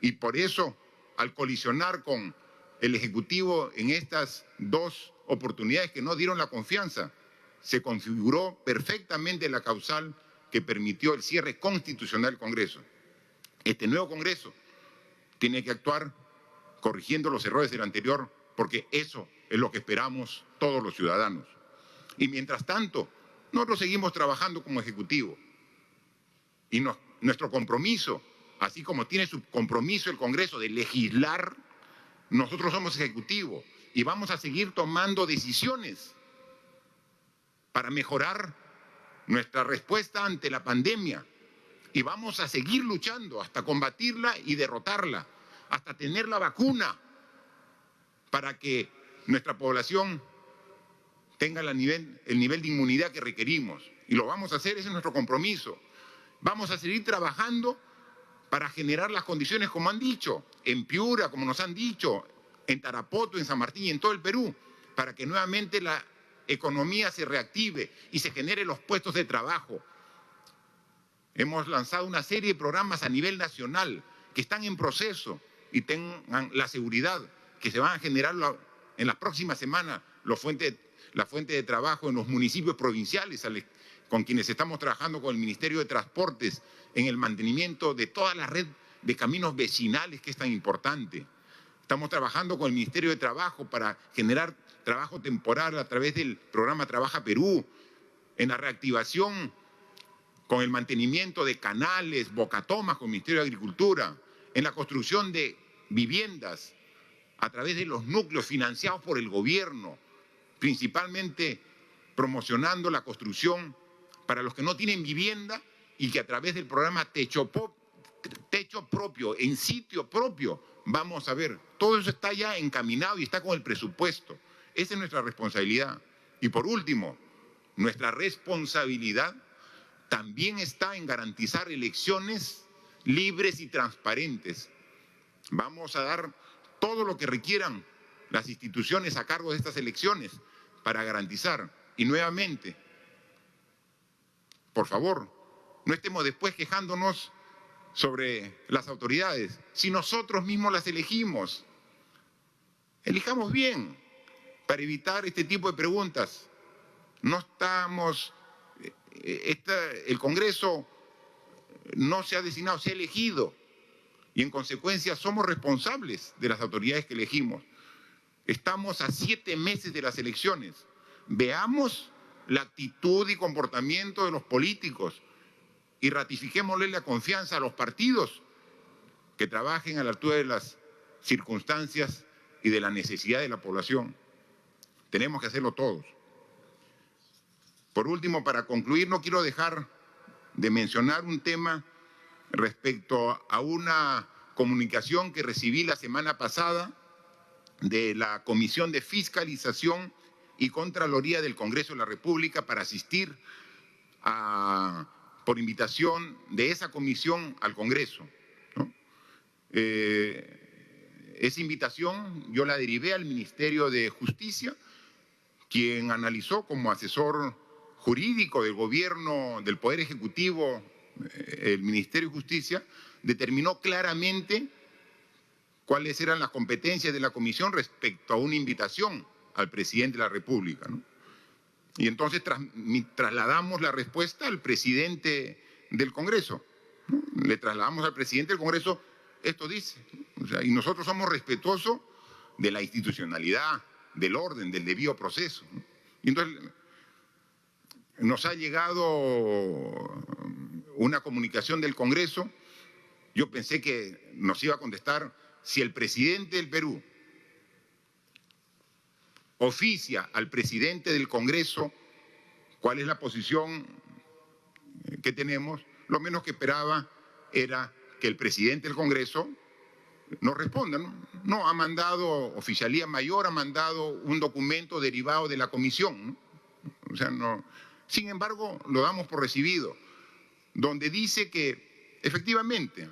C: Y por eso, al colisionar con el Ejecutivo en estas dos oportunidades que no dieron la confianza, se configuró perfectamente la causal que permitió el cierre constitucional del Congreso. Este nuevo Congreso tiene que actuar corrigiendo los errores del anterior, porque eso es lo que esperamos todos los ciudadanos. Y mientras tanto, nosotros seguimos trabajando como Ejecutivo. Y nuestro compromiso, así como tiene su compromiso el Congreso de legislar, nosotros somos Ejecutivo y vamos a seguir tomando decisiones para mejorar nuestra respuesta ante la pandemia. Y vamos a seguir luchando hasta combatirla y derrotarla, hasta tener la vacuna para que nuestra población tenga el nivel de inmunidad que requerimos. Y lo vamos a hacer, ese es nuestro compromiso. Vamos a seguir trabajando para generar las condiciones, como han dicho, en Piura, como nos han dicho, en Tarapoto, en San Martín y en todo el Perú, para que nuevamente la economía se reactive y se generen los puestos de trabajo. Hemos lanzado una serie de programas a nivel nacional que están en proceso y tengan la seguridad que se van a generar en las próximas semanas la fuente de trabajo en los municipios provinciales, con quienes estamos trabajando con el Ministerio de Transportes en el mantenimiento de toda la red de caminos vecinales, que es tan importante. Estamos trabajando con el Ministerio de Trabajo para generar trabajo temporal a través del programa Trabaja Perú, en la reactivación con el mantenimiento de canales, bocatomas con el Ministerio de Agricultura, en la construcción de viviendas a través de los núcleos financiados por el gobierno, principalmente promocionando la construcción para los que no tienen vivienda y que a través del programa Techo Propio, en sitio propio, vamos a ver, todo eso está ya encaminado y está con el presupuesto. Esa es nuestra responsabilidad. Y por último, nuestra responsabilidad también está en garantizar elecciones libres y transparentes. Vamos a dar todo lo que requieran las instituciones a cargo de estas elecciones para garantizar. Y nuevamente, por favor, no estemos después quejándonos sobre las autoridades, si nosotros mismos las elegimos. Elijamos bien para evitar este tipo de preguntas. No estamos, el Congreso no se ha designado, se ha elegido y en consecuencia somos responsables de las autoridades que elegimos. Estamos a 7 meses de las elecciones. Veamos la actitud y comportamiento de los políticos y ratifiquémosle la confianza a los partidos que trabajen a la altura de las circunstancias y de la necesidad de la población. Tenemos que hacerlo todos. Por último, para concluir, no quiero dejar de mencionar un tema respecto a una comunicación que recibí la semana pasada de la Comisión de Fiscalización y Contraloría del Congreso de la República para asistir por invitación de esa comisión al Congreso, ¿no? Esa invitación yo la derivé al Ministerio de Justicia, quien analizó como asesor jurídico del gobierno, del Poder Ejecutivo, el Ministerio de Justicia, determinó claramente cuáles eran las competencias de la comisión respecto a una invitación al presidente de la República, ¿no? Y entonces trasladamos la respuesta al presidente del Congreso, ¿no? Le trasladamos al presidente del Congreso, esto dice, ¿no? O sea, y nosotros somos respetuosos de la institucionalidad, del orden, del debido proceso, ¿no? Y entonces nos ha llegado una comunicación del Congreso. Yo pensé que nos iba a contestar si el presidente del Perú oficia al presidente del Congreso cuál es la posición que tenemos, lo menos que esperaba era que el presidente del Congreso nos responda, ¿no? No, ha mandado, Oficialía Mayor ha mandado un documento derivado de la comisión, ¿no? O sea, no. Sin embargo, lo damos por recibido, donde dice que efectivamente,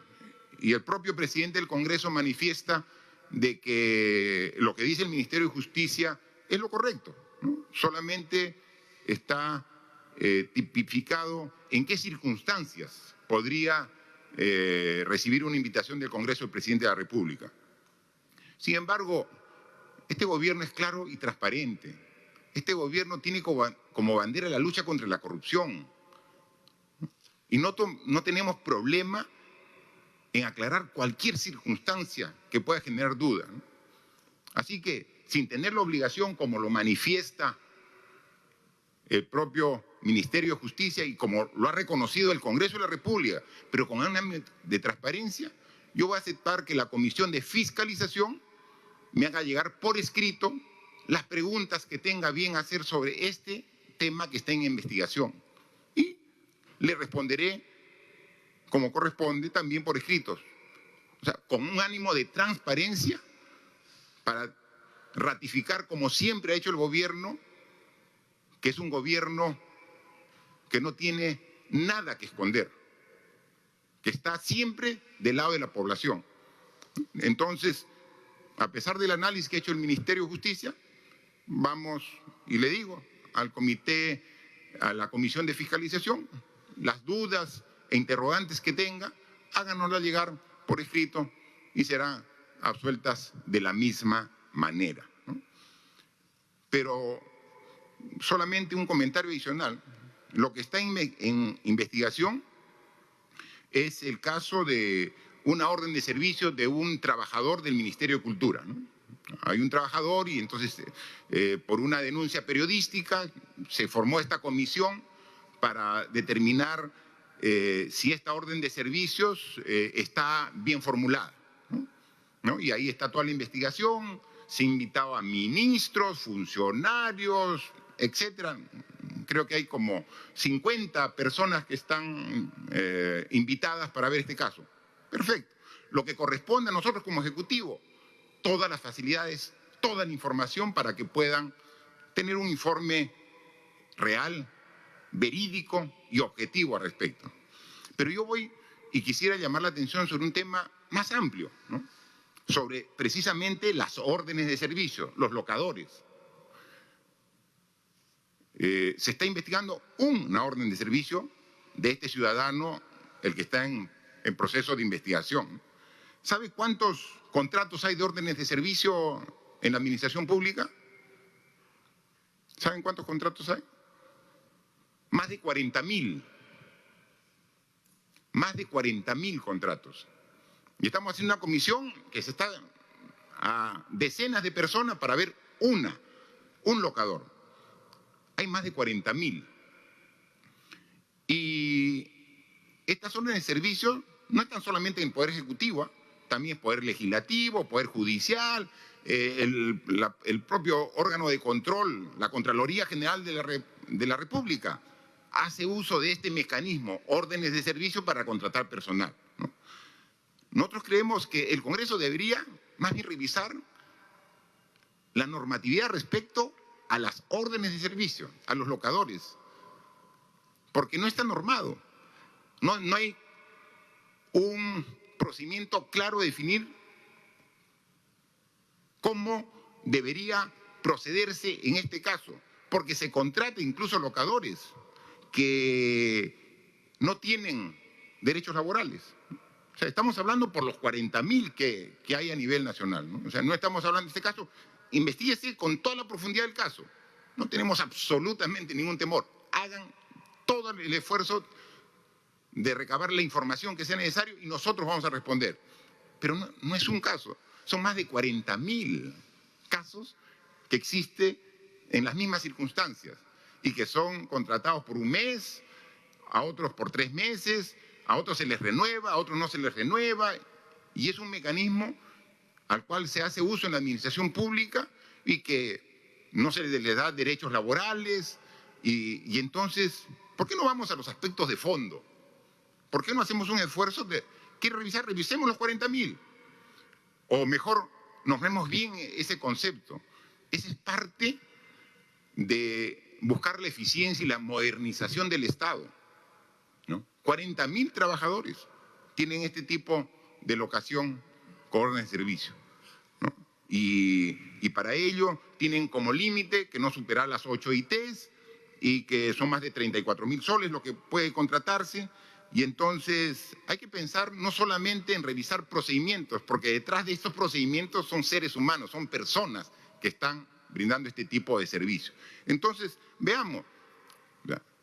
C: y el propio presidente del Congreso manifiesta de que lo que dice el Ministerio de Justicia es lo correcto, ¿no? Solamente está tipificado en qué circunstancias podría recibir una invitación del Congreso del Presidente de la República. Sin embargo, este gobierno es claro y transparente. Este gobierno tiene como bandera la lucha contra la corrupción. Y no tenemos problema en aclarar cualquier circunstancia que pueda generar duda, ¿no? Así que, sin tener la obligación, como lo manifiesta el propio Ministerio de Justicia y como lo ha reconocido el Congreso de la República, pero con un ámbito de transparencia, yo voy a aceptar que la Comisión de Fiscalización me haga llegar por escrito las preguntas que tenga bien hacer sobre este tema que está en investigación. Y le responderé como corresponde también por escritos. O sea, con un ánimo de transparencia para ratificar, como siempre ha hecho el gobierno, que es un gobierno que no tiene nada que esconder, que está siempre del lado de la población. Entonces, a pesar del análisis que ha hecho el Ministerio de Justicia, vamos, y le digo, al comité, a la Comisión de Fiscalización, las dudas e interrogantes que tenga, háganoslas llegar por escrito y serán absueltas de la misma manera, ¿no? Pero solamente un comentario adicional. Lo que está en investigación es el caso de una orden de servicio de un trabajador del Ministerio de Cultura, ¿no? Hay un trabajador y entonces por una denuncia periodística se formó esta comisión para determinar si esta orden de servicios está bien formulada, ¿no? Y ahí está toda la investigación, se invitaba a ministros, funcionarios, etcétera. Creo que hay como 50 personas que están invitadas para ver este caso. Perfecto. Lo que corresponde a nosotros como Ejecutivo, todas las facilidades, toda la información para que puedan tener un informe real, verídico y objetivo al respecto. Pero yo voy y quisiera llamar la atención sobre un tema más amplio, ¿no? Sobre precisamente las órdenes de servicio, los locadores. Se está investigando una orden de servicio de este ciudadano, el que está en proceso de investigación. ¿Sabe cuántos contratos hay de órdenes de servicio en la administración pública? ¿Saben cuántos contratos hay? Más de 40.000. Más de 40.000 contratos. Y estamos haciendo una comisión que se está a decenas de personas para ver un locador. Hay más de 40.000. Y estas órdenes de servicio no están solamente en el Poder Ejecutivo, también Poder Legislativo, Poder Judicial, el propio órgano de control, la Contraloría General de la República, hace uso de este mecanismo, órdenes de servicio para contratar personal, ¿no? Nosotros creemos que el Congreso debería más bien revisar la normatividad respecto a las órdenes de servicio, a los locadores, porque no está normado, no hay un procedimiento claro de definir cómo debería procederse en este caso, porque se contrata incluso locadores que no tienen derechos laborales. O sea, estamos hablando por los 40.000 que hay a nivel nacional, ¿no? O sea, no estamos hablando de este caso. Investíguese con toda la profundidad del caso. No tenemos absolutamente ningún temor. Hagan todo el esfuerzo de recabar la información que sea necesario y nosotros vamos a responder. Pero no es un caso. Son más de 40.000 casos que existen en las mismas circunstancias y que son contratados por un mes, a otros por 3 meses, a otros se les renueva, a otros no se les renueva. Y es un mecanismo al cual se hace uso en la administración pública y que no se les da derechos laborales, Y entonces, ¿por qué no vamos a los aspectos de fondo? ¿Por qué no hacemos un esfuerzo de, ¿quiere revisar? Revisemos los 40.000. O mejor, nos vemos bien ese concepto. Esa es parte de buscar la eficiencia y la modernización del Estado, ¿no? 40.000 trabajadores tienen este tipo de locación con orden de servicio, ¿no? Y para ello tienen como límite que no supera las 8 ITs y que son más de 34.000 soles lo que puede contratarse. Y entonces hay que pensar no solamente en revisar procedimientos, porque detrás de estos procedimientos son seres humanos, son personas que están brindando este tipo de servicio. Entonces, veamos,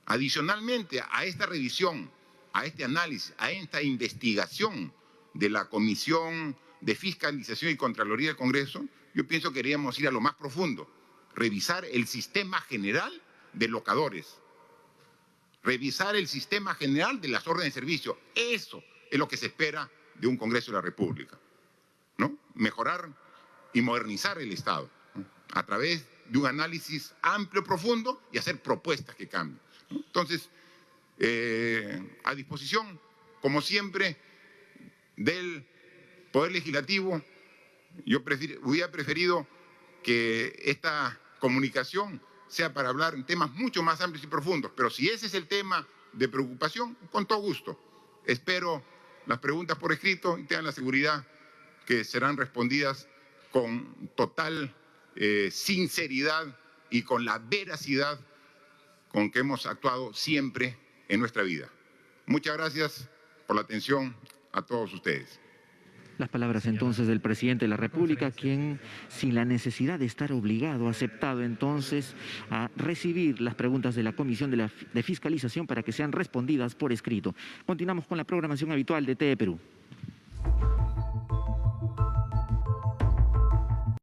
C: adicionalmente a esta revisión, a este análisis, a esta investigación de la Comisión de Fiscalización y Contraloría del Congreso, yo pienso que queríamos ir a lo más profundo, revisar el sistema general de locadores, revisar el sistema general de las órdenes de servicio. Eso es lo que se espera de un Congreso de la República, ¿no? Mejorar y modernizar el Estado, ¿no? A través de un análisis amplio, profundo y hacer propuestas que cambien, ¿no? Entonces, a disposición, como siempre, del Poder Legislativo, yo hubiera preferido que esta comunicación sea para hablar en temas mucho más amplios y profundos, pero si ese es el tema de preocupación, con todo gusto. Espero las preguntas por escrito y tengan la seguridad que serán respondidas con total sinceridad y con la veracidad con que hemos actuado siempre en nuestra vida. Muchas gracias por la atención a todos ustedes.
A: Las palabras entonces del presidente de la República, quien, sin la necesidad de estar obligado, ha aceptado entonces a recibir las preguntas de la Comisión de Fiscalización para que sean respondidas por escrito. Continuamos con la programación habitual de TE Perú.